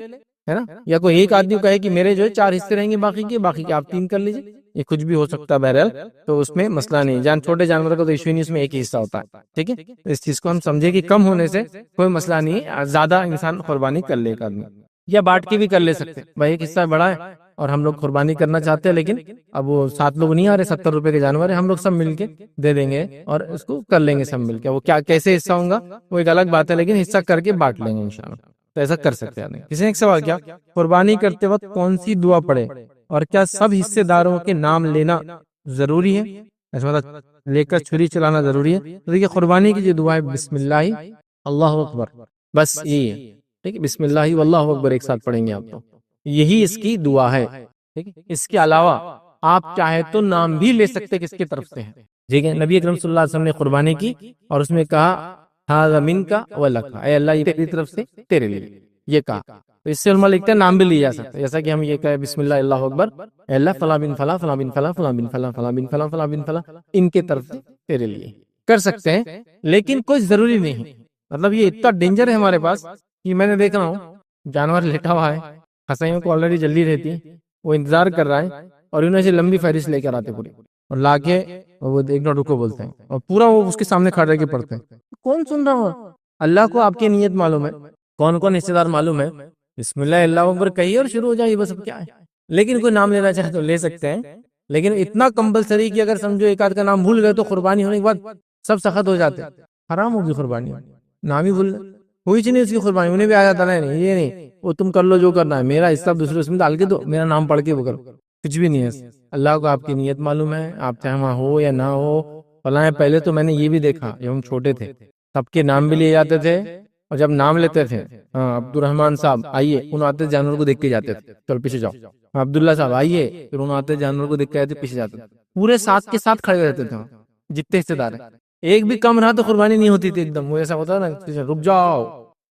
ہے نا. یا کوئی ایک آدمی کہے کہ میرے جو ہے 4 حصے رہیں گے باقی کے آپ 3 کر لیجیے، یہ کچھ بھی ہو سکتا ہے بہرحال. تو اس میں مسئلہ نہیں، چھوٹے جانور کا تو ایشو نہیں، اس میں ایک ہی حصہ ہوتا ہے. ٹھیک ہے، اس چیز کو ہم سمجھے کہ کم ہونے سے کوئی مسئلہ نہیں، زیادہ انسان قربانی کر لے ایک آدمی، یا بانٹ کے بھی کر لے سکتے. بھائی ایک حصہ بڑا ہے اور ہم لوگ قربانی کرنا چاہتے ہیں، لیکن اب وہ 7 لوگ نہیں آ رہے، 70 روپے کے جانور ہے، ہم لوگ سب مل کے دے دیں گے اور اس کو کر لیں گے سب مل کے. وہ کیا کیسے حصہ ہوگا وہ ایک الگ بات ہے، لیکن حصہ کر کے بانٹ لیں گے انشاءاللہ. تو ایسا کر سکتے ہیں. کسی نے ایک سوال کیا قربانی کرتے وقت کون سی دعا پڑھے، اور کیا سب حصے داروں کے نام لینا ضروری ہے، ایسا مطلب لے کر چھری چلانا ضروری ہے؟ تو دیکھیے قربانی کی جو دعا ہے بسم اللہ اللہ اکبر، بس یہ ہے. ٹھیک ہے، بسم اللہ واللہ اکبر ایک ساتھ پڑھیں گے آپ، تو یہی اس کی دعا ہے. ٹھیک ہے، اس کے علاوہ آپ چاہے تو نام بھی لے سکتے کس کی طرف سے ہے. ٹھیک ہے، نبی اکرم صلی اللہ علیہ وسلم نے قربانی کی اور اس میں کہا ھذا منک ولک، اے اللہ یہ تیری طرف سے تیرے لیے، یہ کہا. تو اس سے علماء لکھتے ہیں نام بھی لیا جا سکتا ہے، جیسا کہ ہم یہ کہے بسم اللہ اللہ اکبر، اے اللہ فلاں بن فلاں فلاں بن فلاں فلاں بن فلاں فلاں بن فلاں فلاں بن فلاں ان کے طرف سے تیرے لیے کر سکتے ہیں، لیکن کوئی ضروری نہیں. مطلب یہ اتنا ڈینجر ہے ہمارے پاس کہ میں نے دیکھ رہا ہوں جانور لیٹا ہوا ہے، خسائیوں کو آلریڈی جلدی رہتی ہے، وہ انتظار کر رہا ہے اور انہیں سے لمبی فہرست لے کر آتے پوری اور لا کے وہ ایک نوٹ رکو بولتے ہیں اور پورا وہ اس کے سامنے کھڑا رہ کے پڑھتے ہیں. کون سن رہا ہو؟ اللہ کو آپ کی نیت معلوم ہے، کون کون حصے دار معلوم ہے. بسم اللہ اللہ اکبر کہیے اور شروع ہو جائے، بس اب کیا ہے. لیکن کوئی نام لینا چاہے تو لے سکتے ہیں، لیکن اتنا کمپلسری کہ اگر سمجھو ایک آدھ کا نام بھول گئے تو قربانی ہونے کے بعد سب سخت ہو جاتے، حرام ہوگی قربانی. نام ہی بھول کوئی چیز نہیں اس کی قربانی، انہیں بھی آ جاتا نہیں، یہ نہیں وہ تم کر لو جو کرنا ہے، میرا حصہ دوسرے اس میں ڈال کے دو، میرا نام پڑھ کے وہ کرو، کچھ بھی نہیں ہے. اللہ کو آپ کی نیت معلوم ہے، آپ چاہے وہاں ہو یا نہ ہو فلاں. پہلے تو میں نے یہ بھی دیکھا جب ہم چھوٹے تھے سب کے نام بھی لیے جاتے تھے، اور جب نام لیتے تھے عبد الرحمان صاحب آئیے، انہوں آتے جانور کو دیکھ کے جاتے تھے، چل پیچھے جاؤ. عبداللہ صاحب آئیے، پھر انہوں آتے جانور کو دیکھ کے آتے پیچھے جاتے تھے، پورے ساتھ کے ساتھ کھڑے رہتے تھے. جتنے حصے دار ہیں، ایک بھی کم رہا تو قربانی نہیں ہوتی تھی ایک دم. وہ ایسا ہوتا ہے نا، رک جاؤ،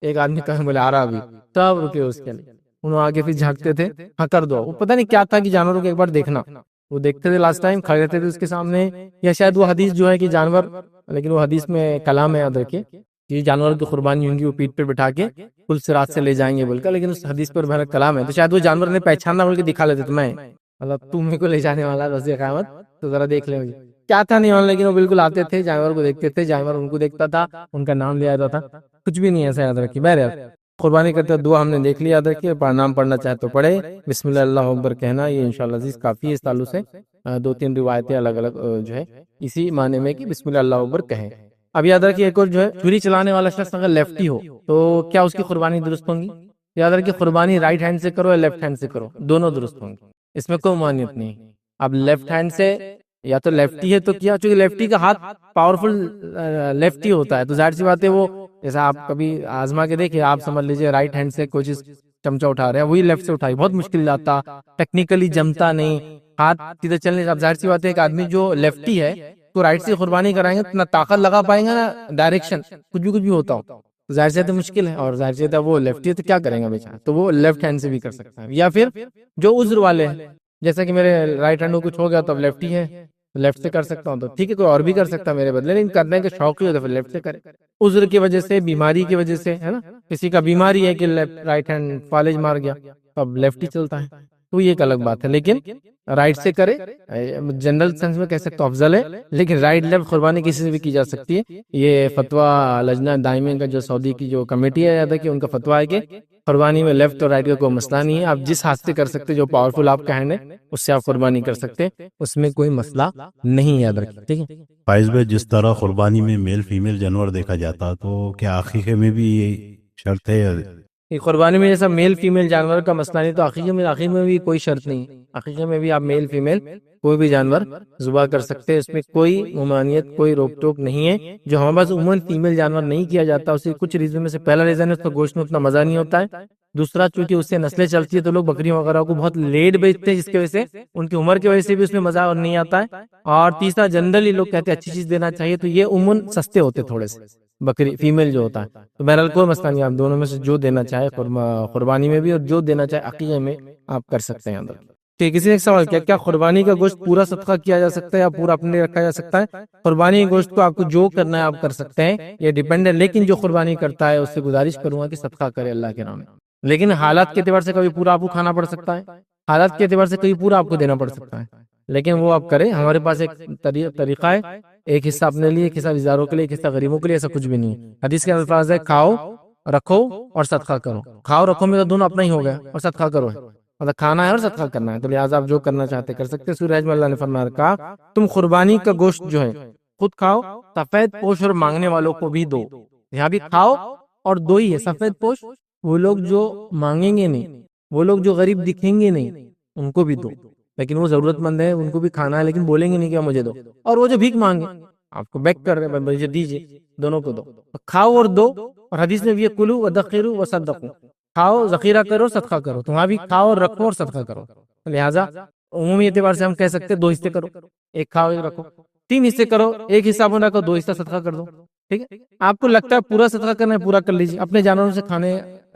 ایک آدمی کہا بولے آ رہا ابھی، سب رکے اس کے لیے. انہوں آگے پھر جھانکتے تھے، ہاں کر دو. وہ پتہ نہیں کیا تھا کہ جانوروں کو ایک بار دیکھنا، وہ دیکھتے تھے لاسٹ ٹائم، کھڑے رہتے تھے اس کے سامنے. یا شاید وہ حدیث جو ہے کہ جانور، لیکن وہ حدیث میں کلام ہے، یاد رکھیے کہ جانور کی قربانی ہوں گی وہ پیٹ پہ بٹھا کے پل صراط سے لے جائیں گے بول کر، لیکن اس حدیث پر بہت کلام ہے. تو شاید وہ جانور نے پہچاننا بول کے دکھا لیتے تھے، میں مطلب تم میرے کو لے جانے والا روز قیامت، تو ذرا دیکھ لیں. کیا تھا نہیں ہونا، لیکن وہ بالکل آتے تھے، جانور کو دیکھتے تھے، جانور ان کو دیکھتا تھا، ان کا نام لیا جاتا تھا. کچھ بھی نہیں ایسا، یاد رکھیے. بہرحال قربانی کرتے دعا ہم نے دیکھ لیا، یاد رکھیے. نام پڑھنا چاہے تو پڑھے، بسم اللہ اللہ اکبر کہنا، یہ انشاءاللہ عزیز کافی ہے. اس تعلق سے 2-3 روایتیں الگ الگ جو ہے اسی معنی میں کہ بسم اللہ اللہ اکبر کہیں. اب یاد رکھیے ایک اور جو ہے، چھری چلانے والا شخص اگر لیفٹی ہو تو کیا اس کی قربانی درست ہوں گی؟ یاد رکھیے قربانی رائٹ ہینڈ سے کرو یا لیفٹ ہینڈ سے کرو، دونوں درست ہوں گی، اس میں کوئی مانیت نہیں. اب لیفٹ ہینڈ سے یا تو لیفٹی ہے تو کیا، چونکہ لیفٹی کا ہاتھ پاورفل لیفٹی ہوتا ہے، تو ظاہر سی بات ہے وہ جیسا آپ کبھی آزما کے دیکھیں، آپ سمجھ لیجئے رائٹ ہینڈ سے کوئی چیز چمچہ اٹھا رہے ہیں، وہی لیفٹ سے اٹھائی، بہت مشکل جاتا، ٹیکنیکلی جمتا نہیں، ہاتھ سیدھے چلنے. اب ظاہر سی بات ہے ایک آدمی جو لیفٹی ہے تو رائٹ سے قربانی کرائیں گے تو نہ طاقت لگا پائیں گا، نہ ڈائریکشن، کچھ بھی ہوتا ہو، ظاہر سے تو مشکل ہے. اور ظاہر سے وہ لیفٹی ہے تو کیا کریں گا بیچارہ، تو وہ لیفٹ ہینڈ سے بھی کر سکتا ہے. یا پھر جو عذر والے ہیں، جیسا کہ میرے رائٹ ہینڈ کو کچھ ہو گیا تو اب لیفٹی ہے، لیفٹ سے کر سکتا ہوں، تو ٹھیک ہے، کوئی اور بھی کر سکتا ہے میرے بدلے، لیکن کرنے کے شوق ہی ہو تو پھر لیفٹ سے کرے. عذر کی وجہ سے، بیماری کی وجہ سے، ہے نا، کسی کا بیماری ہے کہ رائٹ ہینڈ فالج مار گیا، اب لیفٹ ہی چلتا ہے، تو یہ ایک الگ بات ہے. لیکن رائٹ سے کرے، جنرل سینس میں کہہ سکتا ہوں افضل ہے، لیکن رائٹ لیفٹ قربانی کسی سے بھی کی جا سکتی ہے. یہ فتویٰ لجنہ دائمی کا جو سعودی کی جو کمیٹی ہے، یاد ہے کہ ان کا فتویٰ ہے کہ قربانی میں لیفٹ اور رائٹ کا کوئی مسئلہ نہیں ہے، آپ جس ہاتھ سے کر سکتے، جو پاورفل آپ کا ہینڈ ہے اس سے آپ قربانی کر سکتے، اس میں کوئی مسئلہ نہیں، یاد رکھیں. ٹھیک ہے فائز بھائی، جس طرح قربانی میں میل فیمیل جانور دیکھا جاتا، تو کیا عقیقے میں بھی یہ شرط ہے؟ یہ قربانی میں جیسا میل فیمیل جانور کا مسئلہ نہیں، تو عقیقے میں بھی کوئی شرط نہیں. عقیقے میں بھی آپ میل فیمیل کوئی بھی جانور ذبح کر سکتے ہیں، اس میں کوئی ممانعت، کوئی روک ٹوک نہیں ہے. جو ہمارے پاس عموماً فیمیل جانور نہیں کیا جاتا، اسی کچھ ریزن میں سے پہلا ریزن ہے اس کا گوشت میں اتنا مزہ نہیں ہوتا ہے. دوسرا چونکہ اس سے نسلیں چلتی ہے تو لوگ بکریوں وغیرہ کو بہت لیٹ بیچتے ہیں، جس کی وجہ سے ان کی عمر کی وجہ سے بھی اس میں مزہ اور نہیں آتا ہے. اور تیسرا جنرلی لوگ کہتے ہیں اچھی چیز دینا چاہیے، تو یہ عموماً سستے ہوتے تھوڑے سے بکری فیمیل جو ہوتا ہے. تو بہرحال کوئی مسئلہ نہیں، آپ دونوں میں سے جو دینا چاہے قربانی میں بھی اور جو دینا چاہے عقیقے میں آپ کر سکتے ہیں. اندر کسی نے ایک سوال کیا، کیا قربانی کا گوشت پورا صدقہ کیا جا سکتا ہے یا پورا اپنے رکھا جا سکتا ہے؟ قربانی کے گوشت کو آپ کو جو کرنا ہے آپ کر سکتے ہیں، یہ ڈیپینڈ ہے. لیکن جو قربانی کرتا ہے اس سے گزارش کروں گا کہ صدقہ کرے اللہ کے نام میں. لیکن حالات کے اعتبار سے کبھی پورا آپ کو کھانا پڑ سکتا ہے، حالات کے اعتبار سے کبھی پورا آپ کو دینا پڑ سکتا ہے، لیکن وہ آپ کریں. ہمارے پاس ایک طریقہ ہے، ایک حصہ اپنے لیے، ایک حصہ ازاروں کے لیے، ایک حصہ غریبوں کے لیے، ایسا کچھ بھی نہیں ہے. حدیث کے الفاظ ہے کھاؤ رکھو اور صدقہ کرو. کھاؤ رکھو میں تو دونوں اپنا ہی ہو گیا، اور صدقہ کرو ہے، مطلب کھانا ہے اور صدقہ کرنا ہے. تو لہٰذا آپ جو کرنا چاہتے کر سکتے. سورہ حج میں اللہ نے فرمایا کہا تم قربانی کا گوشت جو ہے خود کھاؤ، سفید پوش اور مانگنے والوں کو بھی دو. یہاں بھی کھاؤ اور دو ہی ہے، سفید پوش وہ لوگ جو مانگیں گے نہیں، وہ لوگ جو غریب دکھیں گے نہیں، ان کو بھی دو. لیکن وہ ضرورت مند ہے، ان کو بھی کھانا ہے، لیکن بولیں گے نہیں کہ مجھے دو. اور وہ جو بھیک مانگے آپ کو بیک کر رہے ہیں مجھے دیجیے، دونوں کو دو. کھاؤ اور دو. اور حدیث میں بھی کلو ودخروا وصدقوا، کھاؤ ذخیرہ کرو صدقہ کرو. تو وہاں بھی کھاؤ اور رکھو اور صدقہ کرو. لہٰذا عمومی اعتبار سے ہم کہہ سکتے 2 حصے کرو، ایک کھاؤ ایک رکھو. 3 حصے کرو، ایک حصہ اپنا رکھو، 2 حصہ صدقہ کر دو. ٹھیک ہے، آپ کو لگتا ہے پورا صدقہ کرنا ہے پورا کر لیجیے. اپنے جانوروں سے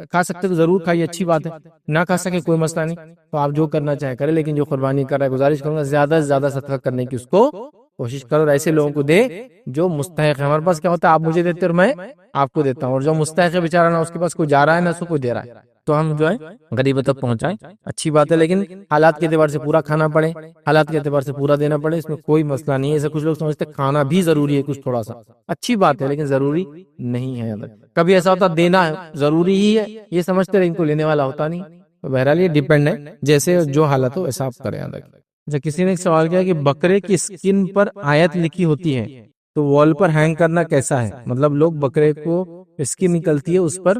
کھا سکتے تو ضرور کھائیے، اچھی بات ہے. نہ کھا سکے کوئی مسئلہ نہیں، تو آپ جو کرنا چاہے کریں. لیکن جو قربانی کر رہا ہے گزارش کروں گا زیادہ سے زیادہ صدقہ کرنے کی اس کو کوشش کرو، اور ایسے لوگوں کو دے جو مستحق ہے. ہمارے پاس کیا ہوتا ہے، آپ مجھے دیتے اور میں آپ کو دیتا ہوں، اور جو مستحق ہے بیچارہ نہ اس کے پاس کوئی جا رہا ہے نہ اس کو کوئی دے رہا ہے، تو ہم جو ہے غریبوں تک پہنچائیں، اچھی بات ہے. لیکن حالات کے اعتبار سے پورا کھانا پڑے، حالات کے اعتبار سے پورا دینا پڑے، اس میں کوئی مسئلہ نہیں ہے. ایسے کچھ لوگ سمجھتے کھانا بھی ضروری ہے کچھ تھوڑا سا، اچھی بات ہے لیکن ضروری نہیں ہے. کبھی ایسا ہوتا دینا ضروری ہی ہے یہ سمجھتے ان کو لینے والا ہوتا نہیں. تو بہرحال یہ ڈیپینڈ ہے، جیسے جو حالت ہو ایسا آپ کریں. اچھا، کسی نے ایک سوال کیا کہ بکرے کی سکن پر آیت لکھی ہوتی ہے تو وال پر ہینگ کرنا کیسا ہے؟ مطلب لوگ بکرے کو سکن نکلتی ہے اس پر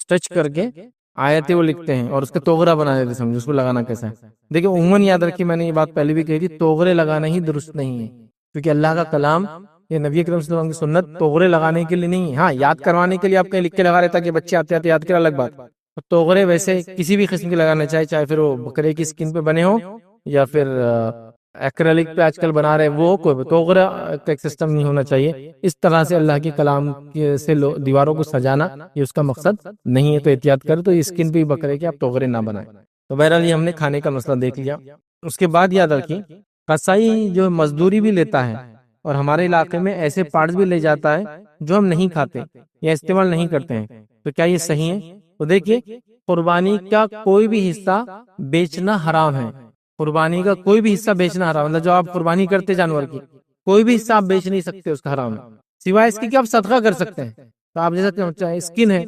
ٹچ کر کے آیتیں وہ لکھتے ہیں اور اس کا توغرا بنا دیتے، سمجھو اس کو لگانا کیسا ہے. دیکھیں عموماً یاد رکھیے، میں نے یہ بات پہلے بھی کہی تھی، توغرے لگانا ہی درست نہیں ہے، کیونکہ اللہ کا کلام، یہ نبی اکرم صلی اللہ علیہ وسلم کی سنت توغرے لگانے کے لیے نہیں ہے. ہاں یاد کروانے کے لیے آپ کہیں لکھ کے لگا رہے تھا کہ بچے آتے آتے یاد کریں، الگ بات. توغرے ویسے کسی بھی قسم کے لگانا چاہے پھر وہ بکرے کی سکن پہ بنے ہوں یا پھر ایکریلک پہ آج کل بنا رہے ہیں، وہ کوئی توغرہ کا ایک سسٹم نہیں ہونا چاہیے. اس طرح سے اللہ کے کلام سے دیواروں کو سجانا یہ اس کا مقصد نہیں ہے. تو احتیاط کریں. تو اسکن پہ بکرے کے آپ توغرے نہ بنائیں. تو بہرحال یہ ہم نے کھانے کا مسئلہ دیکھ لیا. اس کے بعد یاد رکھیں قصائی جو مزدوری بھی لیتا ہے اور ہمارے علاقے میں ایسے پارٹس بھی لے جاتا ہے جو ہم نہیں کھاتے یا استعمال نہیں کرتے ہیں، تو کیا یہ صحیح ہے؟ تو دیکھیے قربانی کا کوئی بھی حصہ بیچنا حرام ہے. قربانی کا کوئی بھی حصہ بیچنا حرام ہے. مطلب جو آپ قربانی کرتے جانور کی کوئی بھی حصہ آپ بیچ نہیں سکتے، اس کا حرام ہے. سوائے اس کے کہ آپ صدقہ کر سکتے ہیں. تو آپ جیسا اسکن ہے،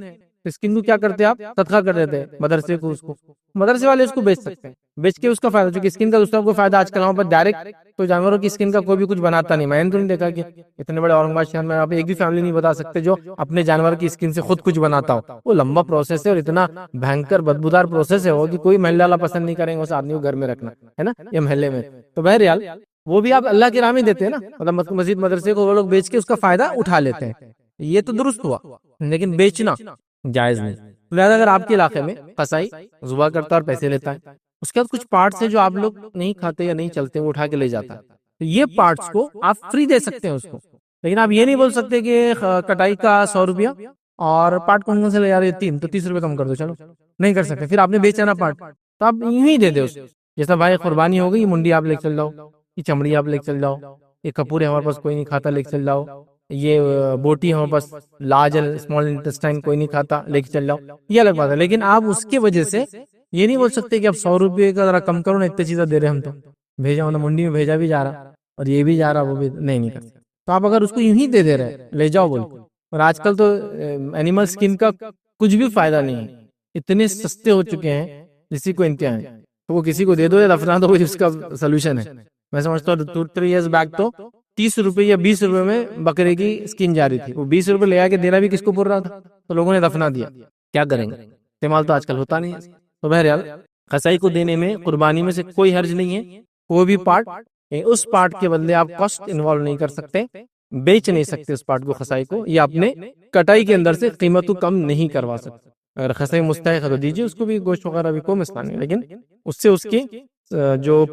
اسکن کو کیا کرتے ہیں آپ؟ صدقہ کر دیتے ہیں مدرسے کو. اس کو مدرسے والے اس کو بیچ سکتے ہیں، بیچ کے اس کا فائدہ، چونکہ اسکن کا دوسرا کو فائدہ آج کل وہاں پر ڈائریکٹ تو جانوروں کی اسکن کا کوئی بھی کچھ بناتا نہیں. میں نے تو نہیں دیکھا کہ اتنے بڑے اورنگ آباد شہر میں آپ ایک بھی فیملی نہیں بتا سکتے جو اپنے جانور کی اسکن سے خود کچھ بناتا ہو. وہ لمبا پروسیس ہے اور اتنا بھینکر بدبودار پروسیس ہے وہ کہ کوئی محلے والا پسند نہیں کریں گے اس آدمی کو گھر میں رکھنا ہے نا، یہ محلے میں. تو بہرحال وہ بھی آپ اللہ کی راہ میں دیتے ہیں نا، مطلب مسجد مدرسے کو وہ لوگ بیچ کے اس کا فائدہ اٹھا لیتے ہیں. یہ تو درست ہوا، لیکن بیچنا جائز نہیں. لہٰذا اگر آپ کے علاقے میں قصائی ذبح کرتا ہے اور پیسے لیتا ہے، اس کے بعد کچھ پارٹس ہیں جو آپ لوگ نہیں کھاتے یا نہیں چلتے وہ اٹھا کے لے جاتا ہے، تو یہ پارٹس کو آپ فری دے سکتے ہیں اس کو. لیکن آپ یہ نہیں بول سکتے کہ کٹائی کا 100 روپیہ اور پارٹ کون سے لے جا رہے 3 تو 30 روپے کم کر دو. چلو نہیں کر سکتے، پھر آپ نے بیچا نا پارٹ تو آپ یوں ہی دے دے اس کو. جیسا بھائی قربانی ہو گئی، یہ منڈی آپ لے چل جاؤ، یہ چمڑی آپ لے چل جاؤ، یہ کپورے ہمارے پاس کوئی نہیں کھاتا لے چل جاؤ، یہ بوٹی ہمارے پاس لارج اسمال انٹسٹائن کوئی نہیں کھاتا لے کے چل جاؤ، یہ الگ بات ہے. لیکن آپ اس کی وجہ سے یہ نہیں بول سکتے کہ اب 100 روپے کا ذرا کم کرو نا، اتنی چیزیں دے رہے ہم تو بھیجا ہونا منڈی میں بھیجا بھی جا رہا اور یہ بھی جا رہا وہ بھی نہیں کر سکتے. تو آپ اگر اس کو یوں ہی دے رہے لے جاؤ بول. اور آج کل تو اینیمل اسکن کا کچھ بھی فائدہ نہیں ہے، اتنے سستے ہو چکے ہیں کسی کو انتہا ہے. تو وہ کسی کو دے دو یا دفنا دو، اس کا سولوشن ہے. میں سمجھتا ہوں 2-3 ایئرز بیک تو 30 روپے یا 20 روپے میں بکرے کی اسکن جا رہی تھی. وہ 20 روپے لے آ کے دینا بھی کس کو پڑ رہا تھا، تو لوگوں نے دفنا دیا. کیا کریں گے، استعمال تو آج کل ہوتا نہیں ہے. تو بہرحال قصائی کو دینے میں قربانی میں سے کوئی حرج نہیں ہے. کوئی بھی پارٹ اس پارٹ کے بدلے آپ کاسٹ انوالو نہیں کر سکتے، بیچ نہیں سکتے اس پارٹ کو قصائی کو، یا اپنے کٹائی کے اندر سے قیمت کو کم نہیں کروا سکتے. اگر قصائی مستحق ہے تو دیجیے اس کو بھی گوشت وغیرہ بھی، کوئی مسئلہ نہیں. لیکن اس سے اس کی جو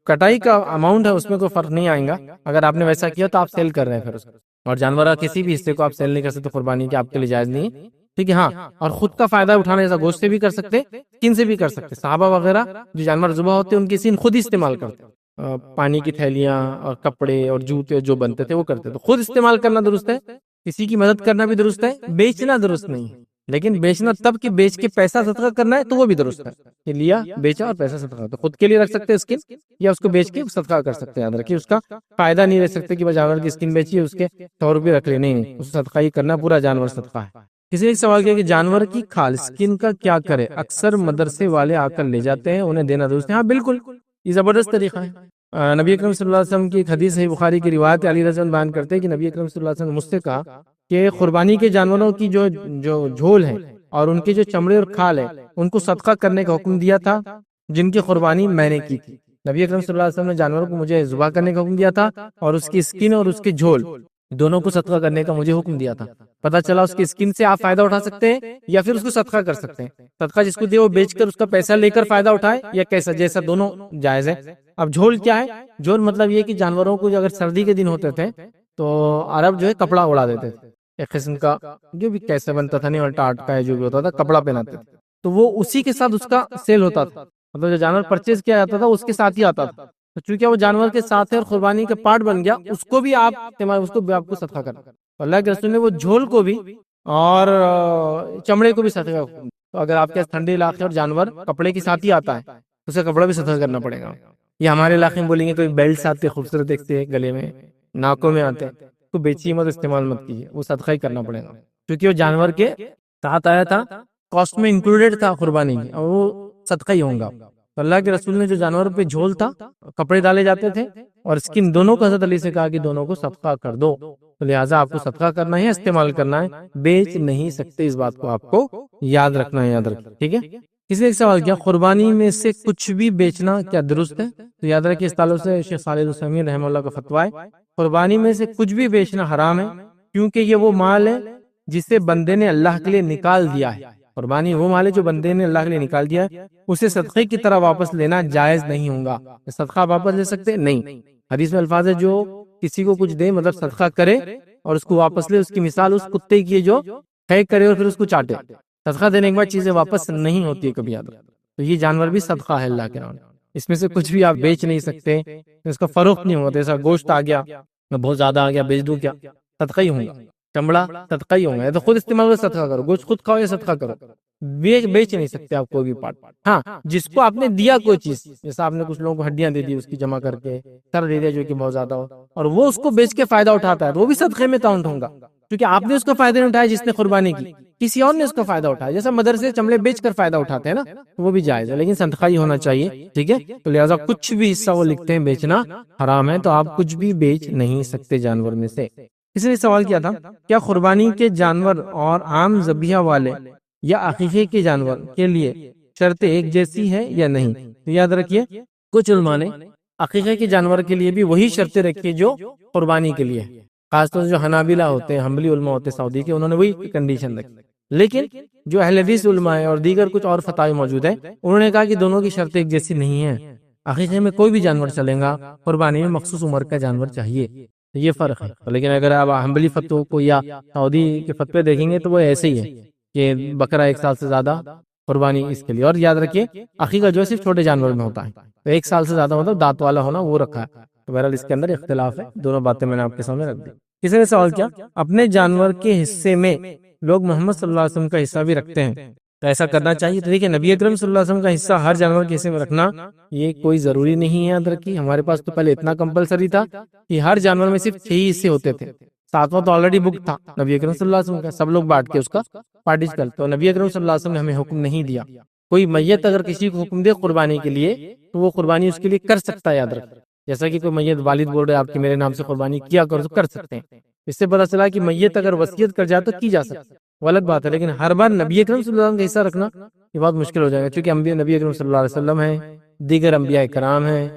کٹائی کا اماؤنٹ ہے اس میں کوئی فرق نہیں آئے گا. اگر آپ نے ویسا کیا تو آپ سیل کر رہے ہیں پھر اس کو. اور جانور کا کسی بھی حصے کو آپ سیل نہیں کر سکتے قربانی کے، آپ کے لیے جائز نہیں ہے. ٹھیک ہے. ہاں، اور خود کا فائدہ اٹھانا جیسا گوشت سے بھی کر سکتے، اسکن سے بھی کر سکتے. صحابہ وغیرہ جو جانور ذبح ہوتے ہیں ان کی اسکن خود ہی استعمال کرتے، پانی کی تھیلیاں اور کپڑے اور جوتے جو بنتے تھے وہ کرتے. تو خود استعمال کرنا درست ہے، کسی کی مدد کرنا بھی درست ہے، بیچنا درست نہیں ہے. لیکن بیچنا تب کہ بیچ کے پیسہ صدقہ کرنا ہے تو وہ بھی درست ہے کہ لیا بیچا اور پیسہ صدقہ. تو خود کے لیے رکھ سکتے ہیں اسکن، یا اس کو بیچ کے صدقہ کر سکتے ہیں. یاد رکھیے اس کا فائدہ نہیں رکھ سکتے کہ جانور کی اسکن بیچی اس کے 100 روپے رکھ لے، نہیں، اس کو صدقہ ہی کرنا، پورا جانور صدقہ ہے. کسی نے ایک سوال کیا کہ جانور کی کھال اسکن کا کیا کرے، اکثر مدرسے والے آ کر لے جاتے ہیں، انہیں دینا درست ہے؟ ہاں بالکل، یہ زبردست طریقہ ہے. نبی اکرم صلی اللہ علیہ وسلم کی ایک حدیث ہے بخاری کی روایت، علی رضی اللہ عنہ بیان کرتے ہیں کہ نبی اکرم صلی اللہ علیہ وسلم نے مجھ سے کہا کہ قربانی کے جانوروں کی جو جھول ہے اور ان کے جو چمڑے اور کھال ہے ان کو صدقہ کرنے کا حکم دیا تھا جن کی قربانی میں نے کی تھی. نبی اکرم صلی اللہ علیہ وسلم نے جانوروں کو مجھے ذبح کرنے کا حکم دیا تھا اور اس کی اسکن اور اس کے جھول دونوں کو صدقہ کرنے کا مجھے حکم دیا تھا. پتہ چلا اس کی اسکن سے آپ فائدہ اٹھا سکتے ہیں یا پھر اس کو صدقہ کر سکتے ہیں. صدقہ جس کو دے وہ بیچ کر اس کا پیسہ لے کر فائدہ اٹھائے یا کیسا، جیسا دونوں جائز ہے. اب جھول کیا ہے؟ جھول مطلب یہ کہ جانوروں کو اگر سردی کے دن ہوتے تھے تو عرب جو ہے کپڑا اڑا دیتے تھے، ایک قسم کا جو بھی کیسے بنتا تھا، نہیں اور ٹاٹ کا جو بھی ہوتا تھا کپڑا پہناتے تھے، تو وہ اسی کے ساتھ اس کا سیل ہوتا تھا. مطلب جو جانور پرچیز کیا جاتا تھا اس کے ساتھ ہی آتا تھا. تو چونکہ وہ جانور کے ساتھ ہے اور قربانی کا پارٹ بن گیا، اس کو بھی آپ اس کو بھی آپ کو صدقہ کرنا. اللہ کے رسول نے وہ جھول کو بھی اور چمڑے کو بھی صدقہ. تو اگر آپ کے ٹھنڈے علاقے اور جانور کپڑے کے ساتھ ہی آتا ہے تو اسے کپڑا بھی صدقہ کرنا پڑے گا. یہ ہمارے علاقے میں بولیں گے کوئی بیلٹس آتے خوبصورت دیکھتے ہیں، گلے میں ناکوں میں آتے ہیں، تو بیچیے مت، استعمال مت کیجیے، وہ صدقہ ہی کرنا پڑے گا کیونکہ وہ جانور کے ساتھ آیا تھا، کاسٹ میں انکلوڈیڈ تھا قربانی کی، اور وہ صدقہ ہی ہوگا. تو اللہ کے رسول نے جو جانوروں پہ جھول تھا، کپڑے ڈالے جاتے تھے اور اسکن دونوں کو حضرت علی سے کہا کہ دونوں کو صدقہ کر دو. تو لہٰذا آپ کو صدقہ کرنا ہے، استعمال کرنا ہے، بیچ نہیں سکتے. اس بات کو آپ کو یاد رکھنا ہے، یاد رکھیں. ٹھیک ہے. کسی نے ایک سوال کیا قربانی میں سے کچھ بھی بیچنا کیا درست ہے؟ تو یاد رکھیں اس تعلق سے شیخ صالح العثیمین رحمہ اللہ کا فتویٰ ہے، قربانی میں سے کچھ بھی بیچنا حرام ہے کیونکہ یہ وہ مال ہے جسے بندے نے اللہ کے لیے نکال دیا ہے. قربانی وہ مال ہے جو بندے نے اللہ کے لیے نکال دیا ہے، اسے صدقے کی طرح واپس لینا جائز نہیں ہوگا۔ صدقہ واپس لے سکتے نہیں، حدیث میں الفاظ ہے جو کسی کو کچھ دے مطلب صدقہ کرے اور اس کو واپس لے، اس کی مثال اس کتے کی ہے جو خیک کرے اور پھر اس کو چاٹے۔ صدقہ دینے کے بعد چیزیں واپس نہیں ہوتی ہے کبھی، یاد رکھو۔ تو یہ جانور بھی صدقہ ہے اللہ کے نام، اس میں سے کچھ بھی آپ بیچ نہیں سکتے، اس کا فروخت نہیں ہوتا۔ ایسا گوشت آ گیا بہت زیادہ آ گیا بیچ دوں کیا؟ صدقہ ہی ہوگا، چمڑا صدقہ ہی ہوگا، یا تو خود استعمال کرو صدقہ کرو، گوشت خود کھاؤ یا صدقہ کرو، بیچ نہیں سکتے آپ کوئی بھی پارٹ۔ ہاں جس کو آپ نے دیا کوئی چیز، جیسا آپ نے کچھ لوگوں کو ہڈیاں دے دی اس کی جمع کر کے، سر دے دیا جو کہ بہت زیادہ ہو، اور وہ اس کو بیچ کے فائدہ اٹھاتا ہے تو وہ بھی صدقے میں کاؤنٹ ہوگا، کیونکہ آپ نے اس کا فائدہ نہیں اٹھایا جس نے قربانی کی، کسی اور نے اس کا فائدہ اٹھایا۔ جیسا مدرسے چمڑے بیچ کر فائدہ اٹھاتے ہیں نا، وہ بھی جائز ہے، لیکن صدقہ ہی ہونا چاہیے، ٹھیک ہے۔ تو لہٰذا کچھ بھی حصہ وہ لکھتے ہیں بیچنا حرام ہے، تو آپ کچھ بھی بیچ نہیں سکتے جانور میں سے۔ اس نے سوال کیا تھا کیا قربانی کے جانور اور عام ذبیحہ والے یا عقیقے کے جانور کے لیے شرطیں ایک جیسی ہے یا نہیں؟ تو یاد رکھیے کچھ علماء نے عقیقے کے جانور کے لیے بھی وہی شرطیں رکھی جو قربانی کے لیے، خاص طور سے جو حنابلہ ہوتے ہیں، حنبلی علماء ہوتے ہیں سعودی کے، انہوں نے وہی کنڈیشن رکھی۔ لیکن جو اہل حدیث علماء ہیں اور دیگر کچھ اور فتاوی موجود ہیں، انہوں نے کہا کہ دونوں کی شرطیں ایک جیسی نہیں ہیں، عقیقے میں کوئی بھی جانور چلے گا، قربانی میں مخصوص عمر کا جانور چاہیے، یہ فرق ہے۔ لیکن اگر آپ حنبلی فتووں کو یا سعودی کے فتوے دیکھیں گے تو وہ ایسے ہی ہے کہ بکرا 1 سال سے زیادہ قربانی اس کے لیے۔ اور یاد رکھیے عقیقہ جو ہے صرف چھوٹے جانور میں ہوتا ہے، تو 1 سال سے زیادہ مطلب دانت والا ہونا وہ رکھا ہے۔ تو بہرحال اس کے اندر اختلاف ہے، دونوں باتیں میں نے آپ کے سامنے رکھ دی۔ کسی نے سوال کیا اپنے جانور کے حصے میں لوگ محمد صلی اللہ علیہ وسلم کا حصہ بھی رکھتے ہیں، تو ایسا کرنا چاہیے؟ تو دیکھیں نبی اکرم صلی اللہ علیہ وسلم کا حصہ ہر جانور کے حصے میں رکھنا یہ کوئی ضروری نہیں ہے، یاد رکھیے۔ ہمارے پاس تو پہلے اتنا کمپلسری تھا کہ ہر جانور میں صرف 6 حصے ہوتے تھے، 7واں تو آلریڈی بک تھا نبی اکرم صلی اللہ علیہ وسلم کا، سب لوگ بانٹ کے اس کا پارٹیج کرتے، تو نبی اکرم صلی اللہ علیہ وسلم نے ہمیں حکم نہیں دیا۔ کوئی میت اگر کسی کو حکم دے قربانی کے لیے تو وہ قربانی اس کے لیے کر سکتا ہے، یاد رکھ، جیسا کہ کوئی میت والد بول رہے آپ کی میرے نام سے قربانی کیا کرو تو کر سکتے ہیں۔ اس سے پتہ چلا کہ میت اگر وصیت کر جائے تو کی جا سکتی ہے، غلط بات ہے، لیکن ہر بار نبی اکرم صلی اللہ علیہ وسلم کا حصہ رکھنا یہ بہت مشکل ہو جائے گا، کیونکہ نبی اکرم صلی اللہ علیہ وسلم ہیں، دیگر انبیاء کرام ہیں،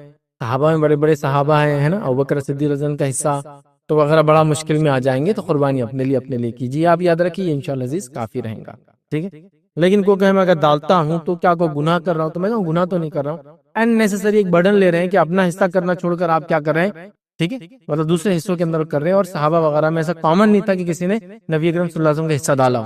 صحابہ میں بڑے بڑے صحابہ ہیں نا، ابوبکر صدیق رضی اللہ عنہ کا حصہ، تو اگر بڑا مشکل میں آ جائیں گے تو قربانی اپنے لیے کیجیے، آپ یاد رکھیے انشاءاللہ عزیز کافی رہیں گا، ٹھیک ہے۔ لیکن کوئی کہے میں اگر ڈالتا ہوں تو کیا کوئی گناہ کر رہا ہوں؟ تو میں کہوں گناہ تو نہیں کر رہا ہوں، ان نیسیسری ایک برڈن لے رہے ہیں کہ اپنا حصہ کرنا چھوڑ کر آپ کیا کر رہے ہیں، ٹھیک ہے، مطلب دوسرے حصوں کے اندر کر رہے ہیں۔ اور صحابہ وغیرہ میں ایسا کامن نہیں تھا کہ کسی نے نبی اکرم صلی اللہ علیہ وسلم کا حصہ ڈالا،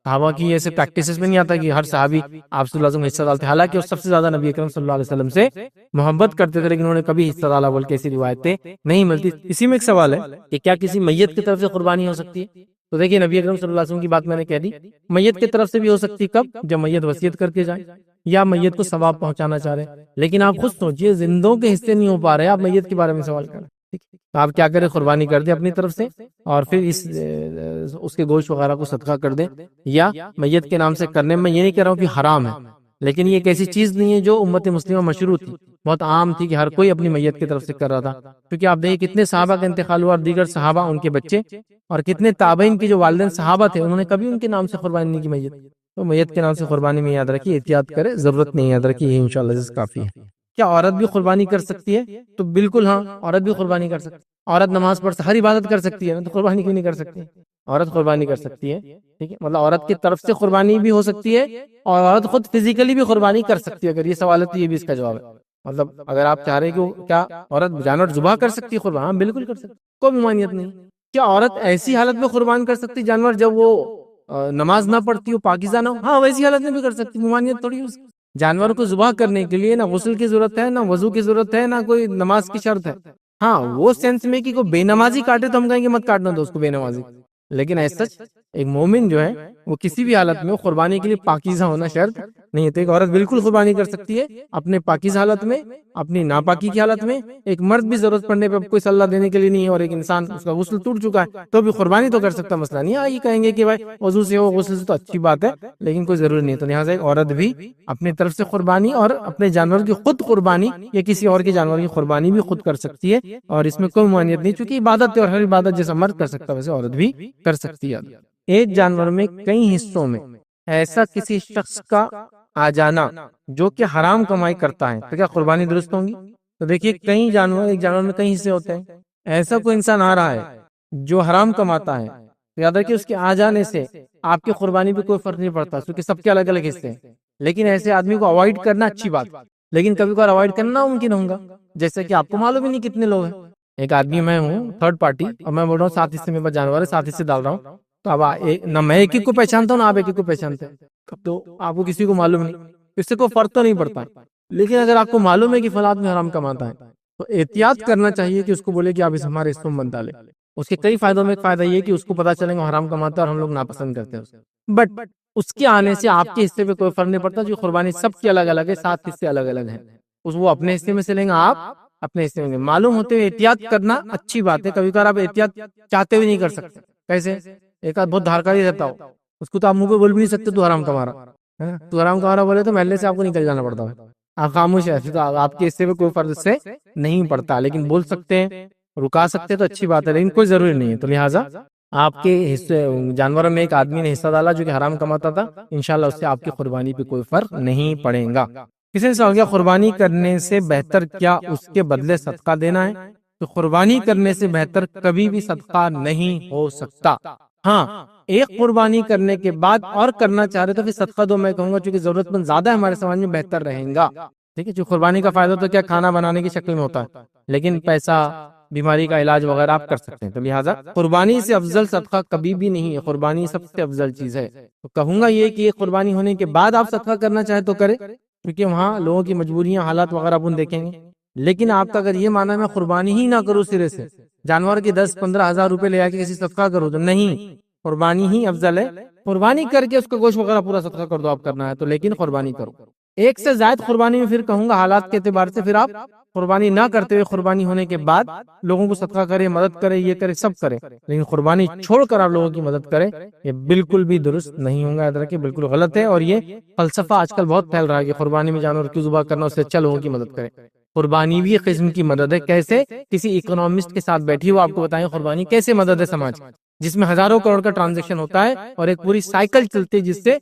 صحابہ کی ایسے پریکٹسز میں نہیں آتا کہ ہر صحابی آپ صلی اللہ علیہ وسلم کا حصہ ڈالتے، حالانکہ وہ سب سے زیادہ نبی اکرم صلی اللہ علیہ وسلم سے محبت کرتے تھے، لیکن انہوں نے کبھی حصہ ڈالا بول کے ایسی روایتیں نہیں ملتی۔ اسی میں ایک سوال ہے کہ کیا کسی میت کی طرف سے قربانی ہو سکتی ہے؟ تو دیکھیے نبی اکرم صلی اللہ علیہ وسلم کی بات میں نے کہہ دی، میت کی طرف سے بھی ہو سکتی، کب؟ جب میت وصیت کر کے جائے یا میت کو ثواب پہنچانا چاہ رہے ہیں۔ لیکن آپ خود سوچئے زندوں کے حصے نہیں ہو پا رہے، آپ میت کے بارے میں سوال کر رہے ہیں، تو آپ کیا کریں؟ قربانی کر دیں اپنی طرف سے اور پھر اس کے گوشت وغیرہ کو صدقہ کر دیں، یا میت کے نام سے کرنے میں یہ نہیں کہہ رہا ہوں کہ حرام ہے، لیکن یہ ایک ایسی چیز نہیں ہے جو امت مسلمہ مشروع تھی، بہت عام تھی کہ ہر کوئی اپنی میت کی طرف سے کر رہا تھا، کیونکہ آپ دیکھیں کتنے صحابہ کا انتقال ہوا اور دیگر صحابہ ان کے بچے، اور کتنے تابعین کے جو والدین صحابہ تھے انہوں نے کبھی ان کے نام سے قربانی نہیں کی میت، تو میت کے نام سے قربانی میں یاد رکھیے احتیاط کرے، ضرورت نہیں، یاد رکھیے یہ انشاءاللہ عزیز کافی ہے۔ کیا عورت بھی قربانی کر سکتی ہے؟ تو بالکل ہاں، عورت بھی قربانی کر سکتی ہے، عورت نماز پڑھ ہر عبادت کر سکتی ہے نا، تو قربانی کیوں نہیں کر سکتی؟ عورت قربانی کر سکتی ہے، ٹھیک ہے، مطلب عورت کی طرف سے قربانی بھی ہو سکتی ہے اور عورت خود فزیکلی بھی قربانی کر سکتی ہے۔ اگر یہ سوال ہے تو یہ بھی اس کا جواب ہے، مطلب اگر آپ چاہ رہے ہیں کہ کیا عورت جانور ذبح کر سکتی ہے قربان؟ ہاں بالکل کر سکتی، کوئی ممانعت نہیں۔ کیا عورت ایسی حالت میں قربان کر سکتی جانور جب وہ نماز نہ پڑھتی ہو، پاکیزہ نہ ہو؟ ہاں ویسی حالت میں بھی کر سکتی، ممانعت تھوڑی ہے اس کی۔ جانور کو ذبح کرنے کے لیے نہ غسل کی ضرورت ہے، نہ وضو کی ضرورت ہے، نہ کوئی نماز کی شرط ہے۔ ہاں وہ سینس میں کہ کوئی بے نمازی کاٹے تو ہم کہیں گے مت کاٹنا دو اس کو بے نمازی، لیکن ایسا ایک مومن جو ہے وہ کسی بھی حالت میں قربانی کے لیے پاکیزہ ہونا شرط نہیں ہے، تو ایک عورت بالکل قربانی کر سکتی ہے اپنے پاکیزہ حالت میں، اپنی ناپاکی کی حالت میں۔ ایک مرد بھی ضرورت پڑنے پہ کوئی صلاح دینے کے لیے نہیں ہے اور ایک انسان اس کا غسل ٹوٹ چکا ہے تو بھی قربانی تو کر سکتا، مسئلہ نہیں ہے۔ یہ کہیں گے کہ بھائی وضو سے ہو غسل سے تو اچھی بات ہے، لیکن کوئی ضروری نہیں ہے، تو لہٰذا ایک عورت بھی اپنی طرف سے قربانی اور اپنے جانور کی خود قربانی یا کسی اور کے جانور کی قربانی بھی خود کر سکتی ہے، اور اس میں کوئی ممانعت نہیں، چونکہ عبادت ہے اور ہر عبادت جیسا مرد کر سکتا ہے ویسے عورت بھی کر سکتی ہے۔ ایک جانور میں کئی حصوں میں ایسا کسی شخص کا آ جانا جو کہ حرام کمائی کرتا ہے تو کیا قربانی درست ہوں گی؟ تو دیکھیے کئی جانور، ایک جانور میں کئی حصے ہوتے ہیں، ایسا کوئی انسان آ رہا ہے جو حرام کماتا ہے تو یاد رکھیے اس کے آ جانے سے آپ کی قربانی پہ کوئی فرق نہیں پڑتا، کیونکہ سب کے الگ الگ حصے ہیں، لیکن ایسے آدمی کو اوائڈ کرنا اچھی بات، لیکن کبھی کبھار اوائڈ کرنا ناممکن ہوگا، جیسے کہ آپ کو معلوم ہی نہیں کتنے لوگ ہیں، ایک آدمی میں ہوں تھرڈ پارٹی، اور میں بول رہا ہوں 7 حصے میں جانور ہے، 7 حصے ڈال رہا ہوں، تو اب نہ میں ایک ایک کو پہچانتا ہوں نہ آپ ایک ایک کو پہچانتے ہیں، تو آپ کو کسی کو معلوم نہیں، اس سے کوئی فرق تو نہیں پڑتا، لیکن اگر آپ کو معلوم ہے کہ فلاں آدمی حرام کماتا ہے تو احتیاط کرنا چاہیے کہ اس کو بولے کہ آپ اس ہمارے حصوں میں مت ڈالیں۔ اس کے کئی فائدوں میں ایک فائدہ یہ کہ اس کو پتا چلے گا حرام کماتا ہے اور ہم لوگ ناپسند کرتے ہیں اسے، بٹ اس کے آنے سے آپ کے حصے پہ کوئی فرق نہیں پڑتا، جو قربانی سب کی الگ الگ ہے، 7 حصے الگ الگ ہیں، وہ اپنے حصے میں سے لیں گے، آپ اپنے حصے میں معلوم ہوتے ہوئے احتیاط کرنا اچھی بات ہے، کبھی کبھار آپ احتیاط چاہتے ہوئے نہیں کر سکتے، کیسے ایک آدھ بہت دھارکاری رہتا ہو، اس کو تو آپ منہ پہ بول بھی نہیں سکتے تو حرام کما رہا ہے، تو حرام کما رہا بولے تو محلے سے آپ کو نکل جانا پڑتا ہے، آپ خاموش ہے، تو آپ کے حصے پہ کوئی فرض سے نہیں پڑتا، لیکن بول سکتے ہیں، رکا سکتے تو اچھی بات ہے، لیکن کوئی ضروری نہیں ہے، تو لہٰذا آپ کے حصے جانوروں میں ایک آدمی نے حصہ ڈالا جو کہ حرام کماتا تھا، انشاءاللہ اس سے آپ کی قربانی پہ کوئی فرق نہیں پڑے گا۔ کسی نے سوال کیا قربانی کرنے سے بہتر کیا اس کے بدلے صدقہ دینا ہے؟ تو قربانی کرنے سے بہتر کبھی بھی صدقہ نہیں ہو سکتا، ہاں ایک قربانی کرنے کے بعد اور کرنا چاہ رہے تو پھر صدقہ دو، میں کہوں گا چونکہ ضرورت مند زیادہ ہے ہمارے سماج میں، بہتر رہے گا، ٹھیک ہے، جو قربانی کا فائدہ تو کیا کھانا بنانے کی شکل میں ہوتا ہے، لیکن پیسہ بیماری کا علاج وغیرہ آپ کر سکتے ہیں، تو لہٰذا قربانی سے افضل صدقہ کبھی بھی نہیں ہے، قربانی سب سے افضل چیز ہے، تو کہوں گا یہ کہ یہ قربانی ہونے کے بعد آپ صدقہ کرنا چاہیں تو کریں، کیونکہ وہاں لوگوں کی مجبوریاں حالات وغیرہ اپن دیکھیں گے، لیکن آپ کا اگر یہ مانا میں قربانی ہی نہ کروں سرے سے، جانور کے 10-15 ہزار روپے لے آ کے کسی صدقہ کرو، تو نہیں، قربانی ہی افضل ہے، قربانی کر کے اس کا گوشت وغیرہ پورا صدقہ کر دو آپ کرنا ہے تو، لیکن قربانی کرو، ایک سے زائد قربانی میں پھر کہوں گا حالات کے اعتبار سے پھر آپ قربانی نہ کرتے ہوئے قربانی ہونے کے بعد لوگوں کو صدقہ کرے، مدد کرے، یہ کرے، سب کرے، لیکن قربانی چھوڑ کر آپ لوگوں کی مدد کرے، یہ بالکل بھی درست نہیں ہوگا، یاد رکھیں بالکل غلط ہے، اور یہ فلسفہ آج کل بہت پھیل رہا ہے کہ قربانی میں جانور کیوں ذبح کرنا، اس سے اچھا لوگوں کی مدد کرے۔ قربانی بھی ایک قسم کی مدد ہے، کیسے؟ کسی اکنامسٹ کے ساتھ بیٹھی وہ آپ کو بتائیں قربانی کیسے مدد ہے سماج، جس میں ہزاروں کروڑ کا ٹرانزیکشن ہوتا ہے اور ایک پوری سائیکل چلتی ہے جس سے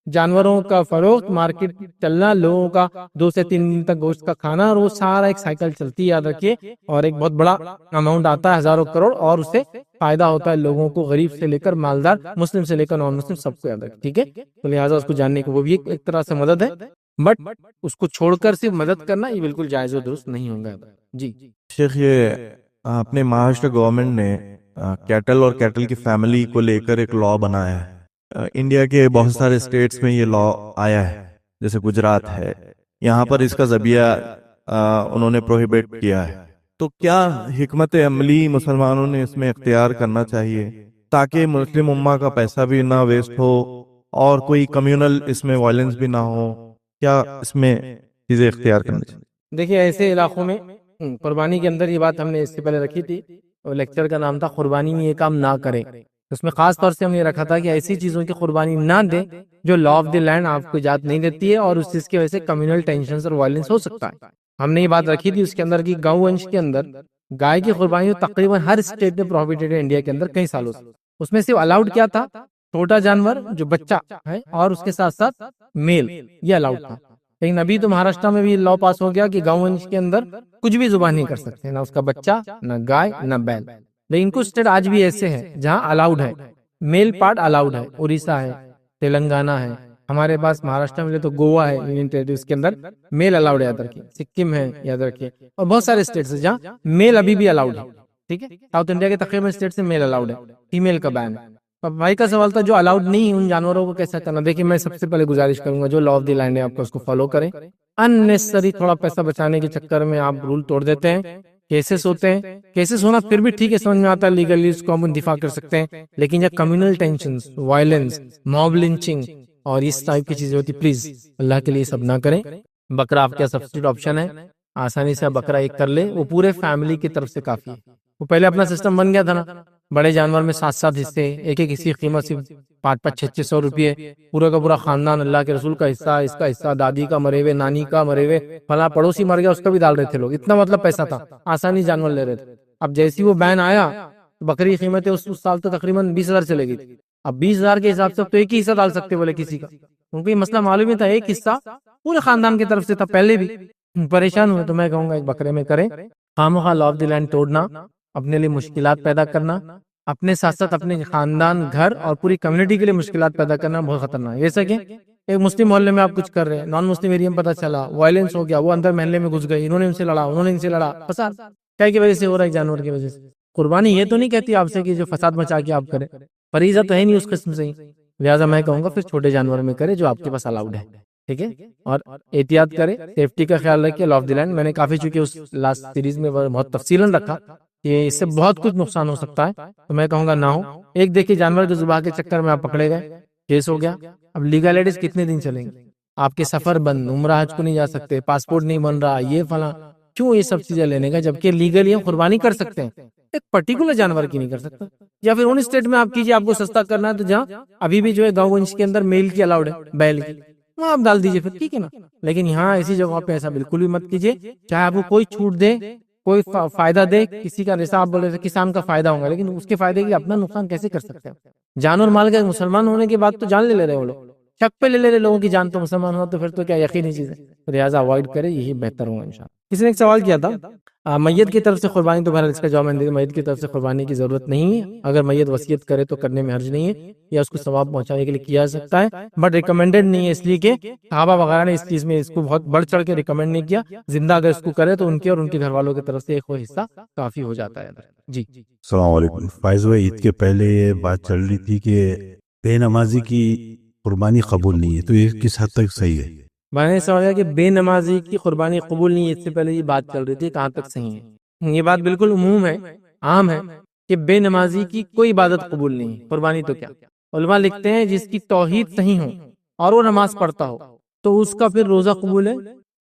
جانوروں کا فروخت، مارکیٹ چلنا، لوگوں کا 2 سے 3 دن تک گوشت کا کھانا، اور وہ سارا ایک سائیکل چلتی ہے، یاد رکھیے، اور ایک بہت بڑا اماؤنٹ آتا ہے، ہزاروں کروڑ، اور اس سے فائدہ ہوتا ہے لوگوں کو، غریب سے لے کر مالدار، مسلم سے لے کر نان مسلم، سب کو یاد رکھیں، ٹھیک ہے، تو لہٰذا اس کو جاننے کو وہ بھی ایک طرح سے مدد ہے، بٹ اس کو چھوڑ کر صرف مدد کرنا یہ بالکل جائز و درست نہیں ہوگا۔ جی شیخ، یہ اپنے مہاراشٹر گورنمنٹ نے کیٹل اور کیٹل کی فیملی کو لے کر ایک لا بنایا ہے، انڈیا کے بہت سارے اسٹیٹس میں یہ لا آیا ہے، جیسے گجرات ہے، یہاں پر اس کا ذبیحہ انہوں نے پروہیبٹ کیا ہے، تو کیا حکمت عملی مسلمانوں نے اس میں اختیار کرنا چاہیے تاکہ مسلم امہ کا پیسہ بھی نہ ویسٹ ہو اور کوئی کمیونل اس میں وائلنس بھی نہ ہو؟ کیا اس میں چیزیں اختیار کرنا چاہیے؟ دیکھیے ایسے علاقوں میں قربانی کے اندر یہ بات ہم نے اس سے پہلے رکھی تھی، اور لیکچر کا نام تھا قربانی میں یہ کام نہ کریں، اس میں خاص طور سے ہم نے رکھا تھا کہ ایسی چیزوں کی قربانی نہ دیں جو لا آف دی لینڈ آپ کو اجازت نہیں دیتی ہے، اور اس چیز کی وجہ سے کمیونل ٹینشنز اور وائلنس ہو سکتا ہے، ہم نے یہ بات رکھی تھی۔ اس کے اندر کی گاؤں ونش کے اندر گائے کی قربانی تقریباً ہر اسٹیٹ میں پروہیبٹڈ ہے انڈیا کے اندر کئی سالوں سے، اس میں صرف الاؤڈ کیا تھا؟ چھوٹا جانور جو بچہ ہے اور اس کے ساتھ ساتھ میل، یہ الاؤڈ تھا، لیکن ابھی تو مہاراشٹر میں بھی لا پاس ہو گیا کہ گاؤں ونش کے اندر کچھ بھی ذبح نہیں کر سکتے، نہ اس کا بچہ، نہ گائے، نہ بیل، لیکن کچھ اسٹیٹ آج بھی ایسے ہیں جہاں الاؤڈ ہے، میل پارٹ الاؤڈ ہے، اڑیسہ ہے، تلنگانہ ہے، ہمارے پاس مہاراشٹر میں تو گوا ہے، یونین ٹیریٹریز کے اندر میل الاؤڈ ہے، یاد رکھیے، سکم ہے، یاد رکھیے، اور بہت سارے اسٹیٹس ہیں جہاں میل ابھی بھی الاؤڈ ہے، ٹھیک ہے، ساؤتھ انڈیا کے تقریباً اسٹیٹ سے میل الاؤڈ ہے، فیمیل کا بین ہے۔ اب بھائی کا سوال تھا جو الاؤڈ نہیں ان جانوروں کو کیسا کرنا، دیکھیے میں سب سے پہلے گزارش کروں گا جو لا آف دی لینڈ ہے آپ کو اس کو فالو کریں، اننیسری تھوڑا پیسہ بچانے کے چکر میں آپ رول توڑ دیتے ہیں، کیسز ہوتے ہیں، کیسز ہونا پھر بھی ٹھیک ہے، سمجھ میں آتا ہے لیگلی اس کو ہم دفاع کر سکتے ہیں، لیکن جب communal tensions, violence, mob lynching اور اس ٹائپ کی چیزیں ہوتی، پلیز اللہ کے لیے سب نہ کریں۔ بکرا آپ کا سبسٹیٹیوٹ آپشن ہے، آسانی سے بکرا ایک کر لے، وہ پورے فیملی کی طرف سے کافی ہے، وہ پہلے اپنا سسٹم بن گیا تھا نا، بڑے جانور میں 7 حصے، ایک حصے کی قیمت صرف 500-600 روپے، پورا کا پورا خاندان، اللہ کے رسول کا حصہ، اس کا حصہ، دادی کا مرے ہوئے، نانی کا مرے ہوئے، فلاں پڑوسی مر گیا اس کا بھی ڈال رہے تھے لوگ، اتنا مطلب پیسہ تھا، آسانی جانور لے رہے تھے۔ اب جیسی وہ بین آیا بکری کی قیمت اس سال تو تقریباً 20,000 چلے گئی تھی، اب 20,000 کے حساب سے تو ایک ہی حصہ ڈال سکتے بولے کسی کا، ان کو یہ مسئلہ معلوم ہی تھا، ایک حصہ پورے خاندان کی طرف سے تھا، پہلے بھی پریشان ہوئے، تو میں کہوں گا ایک بکرے میں کریں، خواہ مخواہ لا آف دی لینڈ توڑنا، اپنے لیے مشکلات پیدا کرنا، اپنے ساتھ ساتھ اپنے خاندان، گھر اور پوری کمیونٹی کے لیے مشکلات پیدا کرنا بہت خطرناک ہے. جیسا کہ ایک مسلم محلے میں آپ کچھ کر رہے ہیں، نان مسلم ایریا میں پتہ چلا، وائلنس ہو گیا، وہ اندر محلے میں گھس گئے، انہوں نے ان سے لڑا، انہوں نے ان سے لڑا، فساد کیا کی وجہ سے ہو رہا ہے؟ جانور کی وجہ سے. قربانی یہ تو نہیں کہتی آپ سے کہ جو فساد مچا کے آپ کریں، فریضہ تو ہے نہیں اس قسم سے ہی. لہٰذا میں کہوں گا پھر چھوٹے جانور میں کرے جو آپ کے پاس الاؤڈ ہے. ٹھیک ہے، اور احتیاط کرے، سیفٹی کا خیال رکھے. لا آف دی لینڈ میں نے کافی چونکہ اس لاسٹ سیریز میں بہت تفصیلاً رکھا کہ اس سے بہت کچھ نقصان ہو سکتا ہے، تو میں کہوں گا نہ ہو. ایک دیکھیے جانور جو ذبح کے چکر میں آپ پکڑے گئے، کیس ہو گیا. اب لیگلائٹیز کتنے دن چلیں گے؟ آپ کے سفر بند، عمرہ حج کو نہیں جا سکتے، پاسپورٹ نہیں بن رہا، یہ فلاں. کیوں یہ سب چیزیں لینے کا جبکہ لیگلی ہم قربانی کر سکتے ہیں، ایک پرٹیکولر جانور کی نہیں کر سکتا. یا پھر ان اسٹیٹ میں آپ کیجیے، آپ کو سستا کرنا ہے تو جہاں ابھی بھی جو ہے گاؤں گنج کے اندر میل کی الاؤڈ ہے، بیل کی، وہاں آپ ڈال دیجیے پھر، ٹھیک ہے نا. لیکن یہاں ایسی جگہوں پہ ایسا بالکل بھی مت کیجیے. چاہے آپ کو کوئی چھوٹ دے، کوئی فائدہ دے، کسی کا جیسا آپ بولے تھے کسان کا فائدہ ہوگا، لیکن اس کے فائدے کی اپنا نقصان کیسے کر سکتے ہیں؟ جان اور مال کا مسلمان ہونے کے بعد تو جان لے رہے وہ لوگ، شک پہ لے رہے لوگوں کی جان. تو مسلمان ہو تو پھر تو کیا یقینی چیز ہے، لہٰذا اوائڈ کرے، یہی بہتر ہوگا انشاءاللہ. کسی نے ایک سوال کیا تھا میت کی طرف سے قربانی، تو بہرحال اس کا جواب میں نے دیا، میت کی طرف سے قربانی کی ضرورت نہیں ہے. اگر میت وصیت کرے تو کرنے میں حرج نہیں ہے، یا اس کو ثواب پہنچانے کے لیے کیا جا سکتا ہے، بٹ ریکمینڈڈ نہیں ہے، اس لیے کہ صحابہ وغیرہ نے اس چیز میں اس کو بہت بڑھ چڑھ کے ریکمینڈ نہیں کیا. زندہ اگر اس کو کرے تو ان کے اور ان کے گھر والوں کی طرف سے ایک حصہ کافی ہو جاتا ہے. جی السلام علیکم. فائز بھائی، عید کے پہلے یہ بات چل رہی تھی کہ بے نمازی کی قربانی قبول نہیں ہے، تو یہ کس حد تک صحیح ہے؟ میں نے سمجھا کہ بے نمازی کی قربانی قبول نہیں ہے، اس سے پہلے یہ بات چل رہی تھی کہاں تک صحیح ہے. یہ بات بالکل عموم ہے، عام ہے کہ بے نمازی کی کوئی عبادت قبول نہیں ہے. قربانی تو کیا، علماء لکھتے ہیں جس کی توحید صحیح ہو اور وہ نماز پڑھتا ہو تو اس کا پھر روزہ قبول ہے،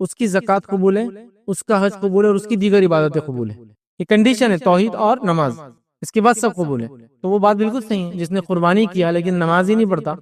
اس کی زکوٰۃ قبول ہے، اس کا حج قبول ہے، اور اس کی دیگر عبادتیں قبول ہے. یہ کنڈیشن ہے، توحید اور نماز، اس کے بعد سب قبول ہے. تو وہ بات بالکل صحیح ہے. جس نے قربانی کیا لیکن نماز ہی نہیں پڑھتا،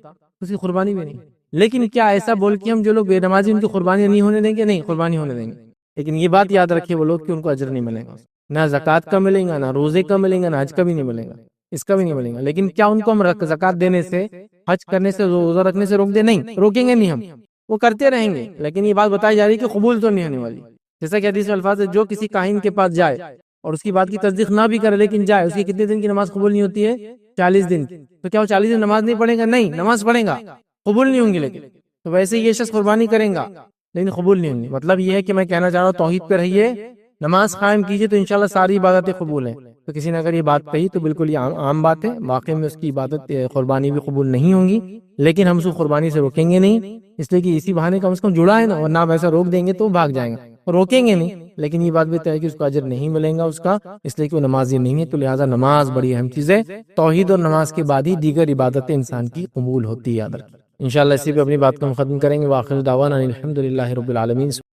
اس کی قربانی بھی نہیں. لیکن کیا ایسا بول کے ہم جو لوگ بے نمازی ان کی قربانی نہیں ہونے دیں گے؟ نہیں، قربانی ہونے دیں گے. لیکن یہ بات یاد رکھے وہ لوگ کہ ان کو اجر نہیں ملے گا، نہ زکوٰۃ کا ملے گا، نہ روزے کا ملے گا، نہ حج کا بھی نہیں ملے گا، اس کا بھی نہیں ملے گا. لیکن کیا ان کو ہم زکوٰۃ دینے سے، حج کرنے سے، روزہ رکھنے سے روک دیں؟ نہیں، روکیں گے نہیں، ہم وہ کرتے رہیں گے. لیکن یہ بات بتائی جا رہی ہے کہ قبول تو نہیں ہونے والی. جیسا کہ حدیث میں الفاظ ہے، جو کسی کاہن کے پاس جائے اور اس کی بات کی تصدیق نہ بھی کرے لیکن جائے، اس کی کتنے دن کی نماز قبول نہیں ہوتی ہے؟ 40 دن. تو کیا وہ 40 دن نماز نہیں پڑھے گا؟ نہیں، نماز پڑھے گا، قبول نہیں ہوں گی. لیکن تو ویسے یہ شخص قربانی کریں گا لیکن قبول نہیں ہوں گی. مطلب یہ ہے کہ میں کہنا چاہ رہا ہوں توحید پہ رہیے، نماز قائم کیجیے تو انشاءاللہ ساری عبادتیں قبول ہیں. تو کسی نے اگر یہ بات کہی تو بالکل یہ عام بات ہے، واقعی میں اس کی عبادت قربانی بھی قبول نہیں ہوں گی. لیکن ہم اس کو قربانی سے روکیں گے نہیں، اس لیے کہ اسی بہانے کم سے کم جڑا ہے نا، ورنہ آپ ایسا روک دیں گے تو بھاگ جائیں گے. روکیں گے نہیں، لیکن یہ بات بھی طے ہے کہ اس کو اجر نہیں ملے گا اس کا، اس لیے کہ وہ نمازی نہیں ہے. تو لہٰذا نماز بڑی اہم چیز ہے. توحید اور نماز کے بعد ہی دیگر عبادتیں انسان کی قبول ہوتی ہے. یاد رکھیں. انشاءاللہ اسی پہ اپنی بات کو ختم کریں گے. وآخر دعوانا الحمدللہ رب العالمین.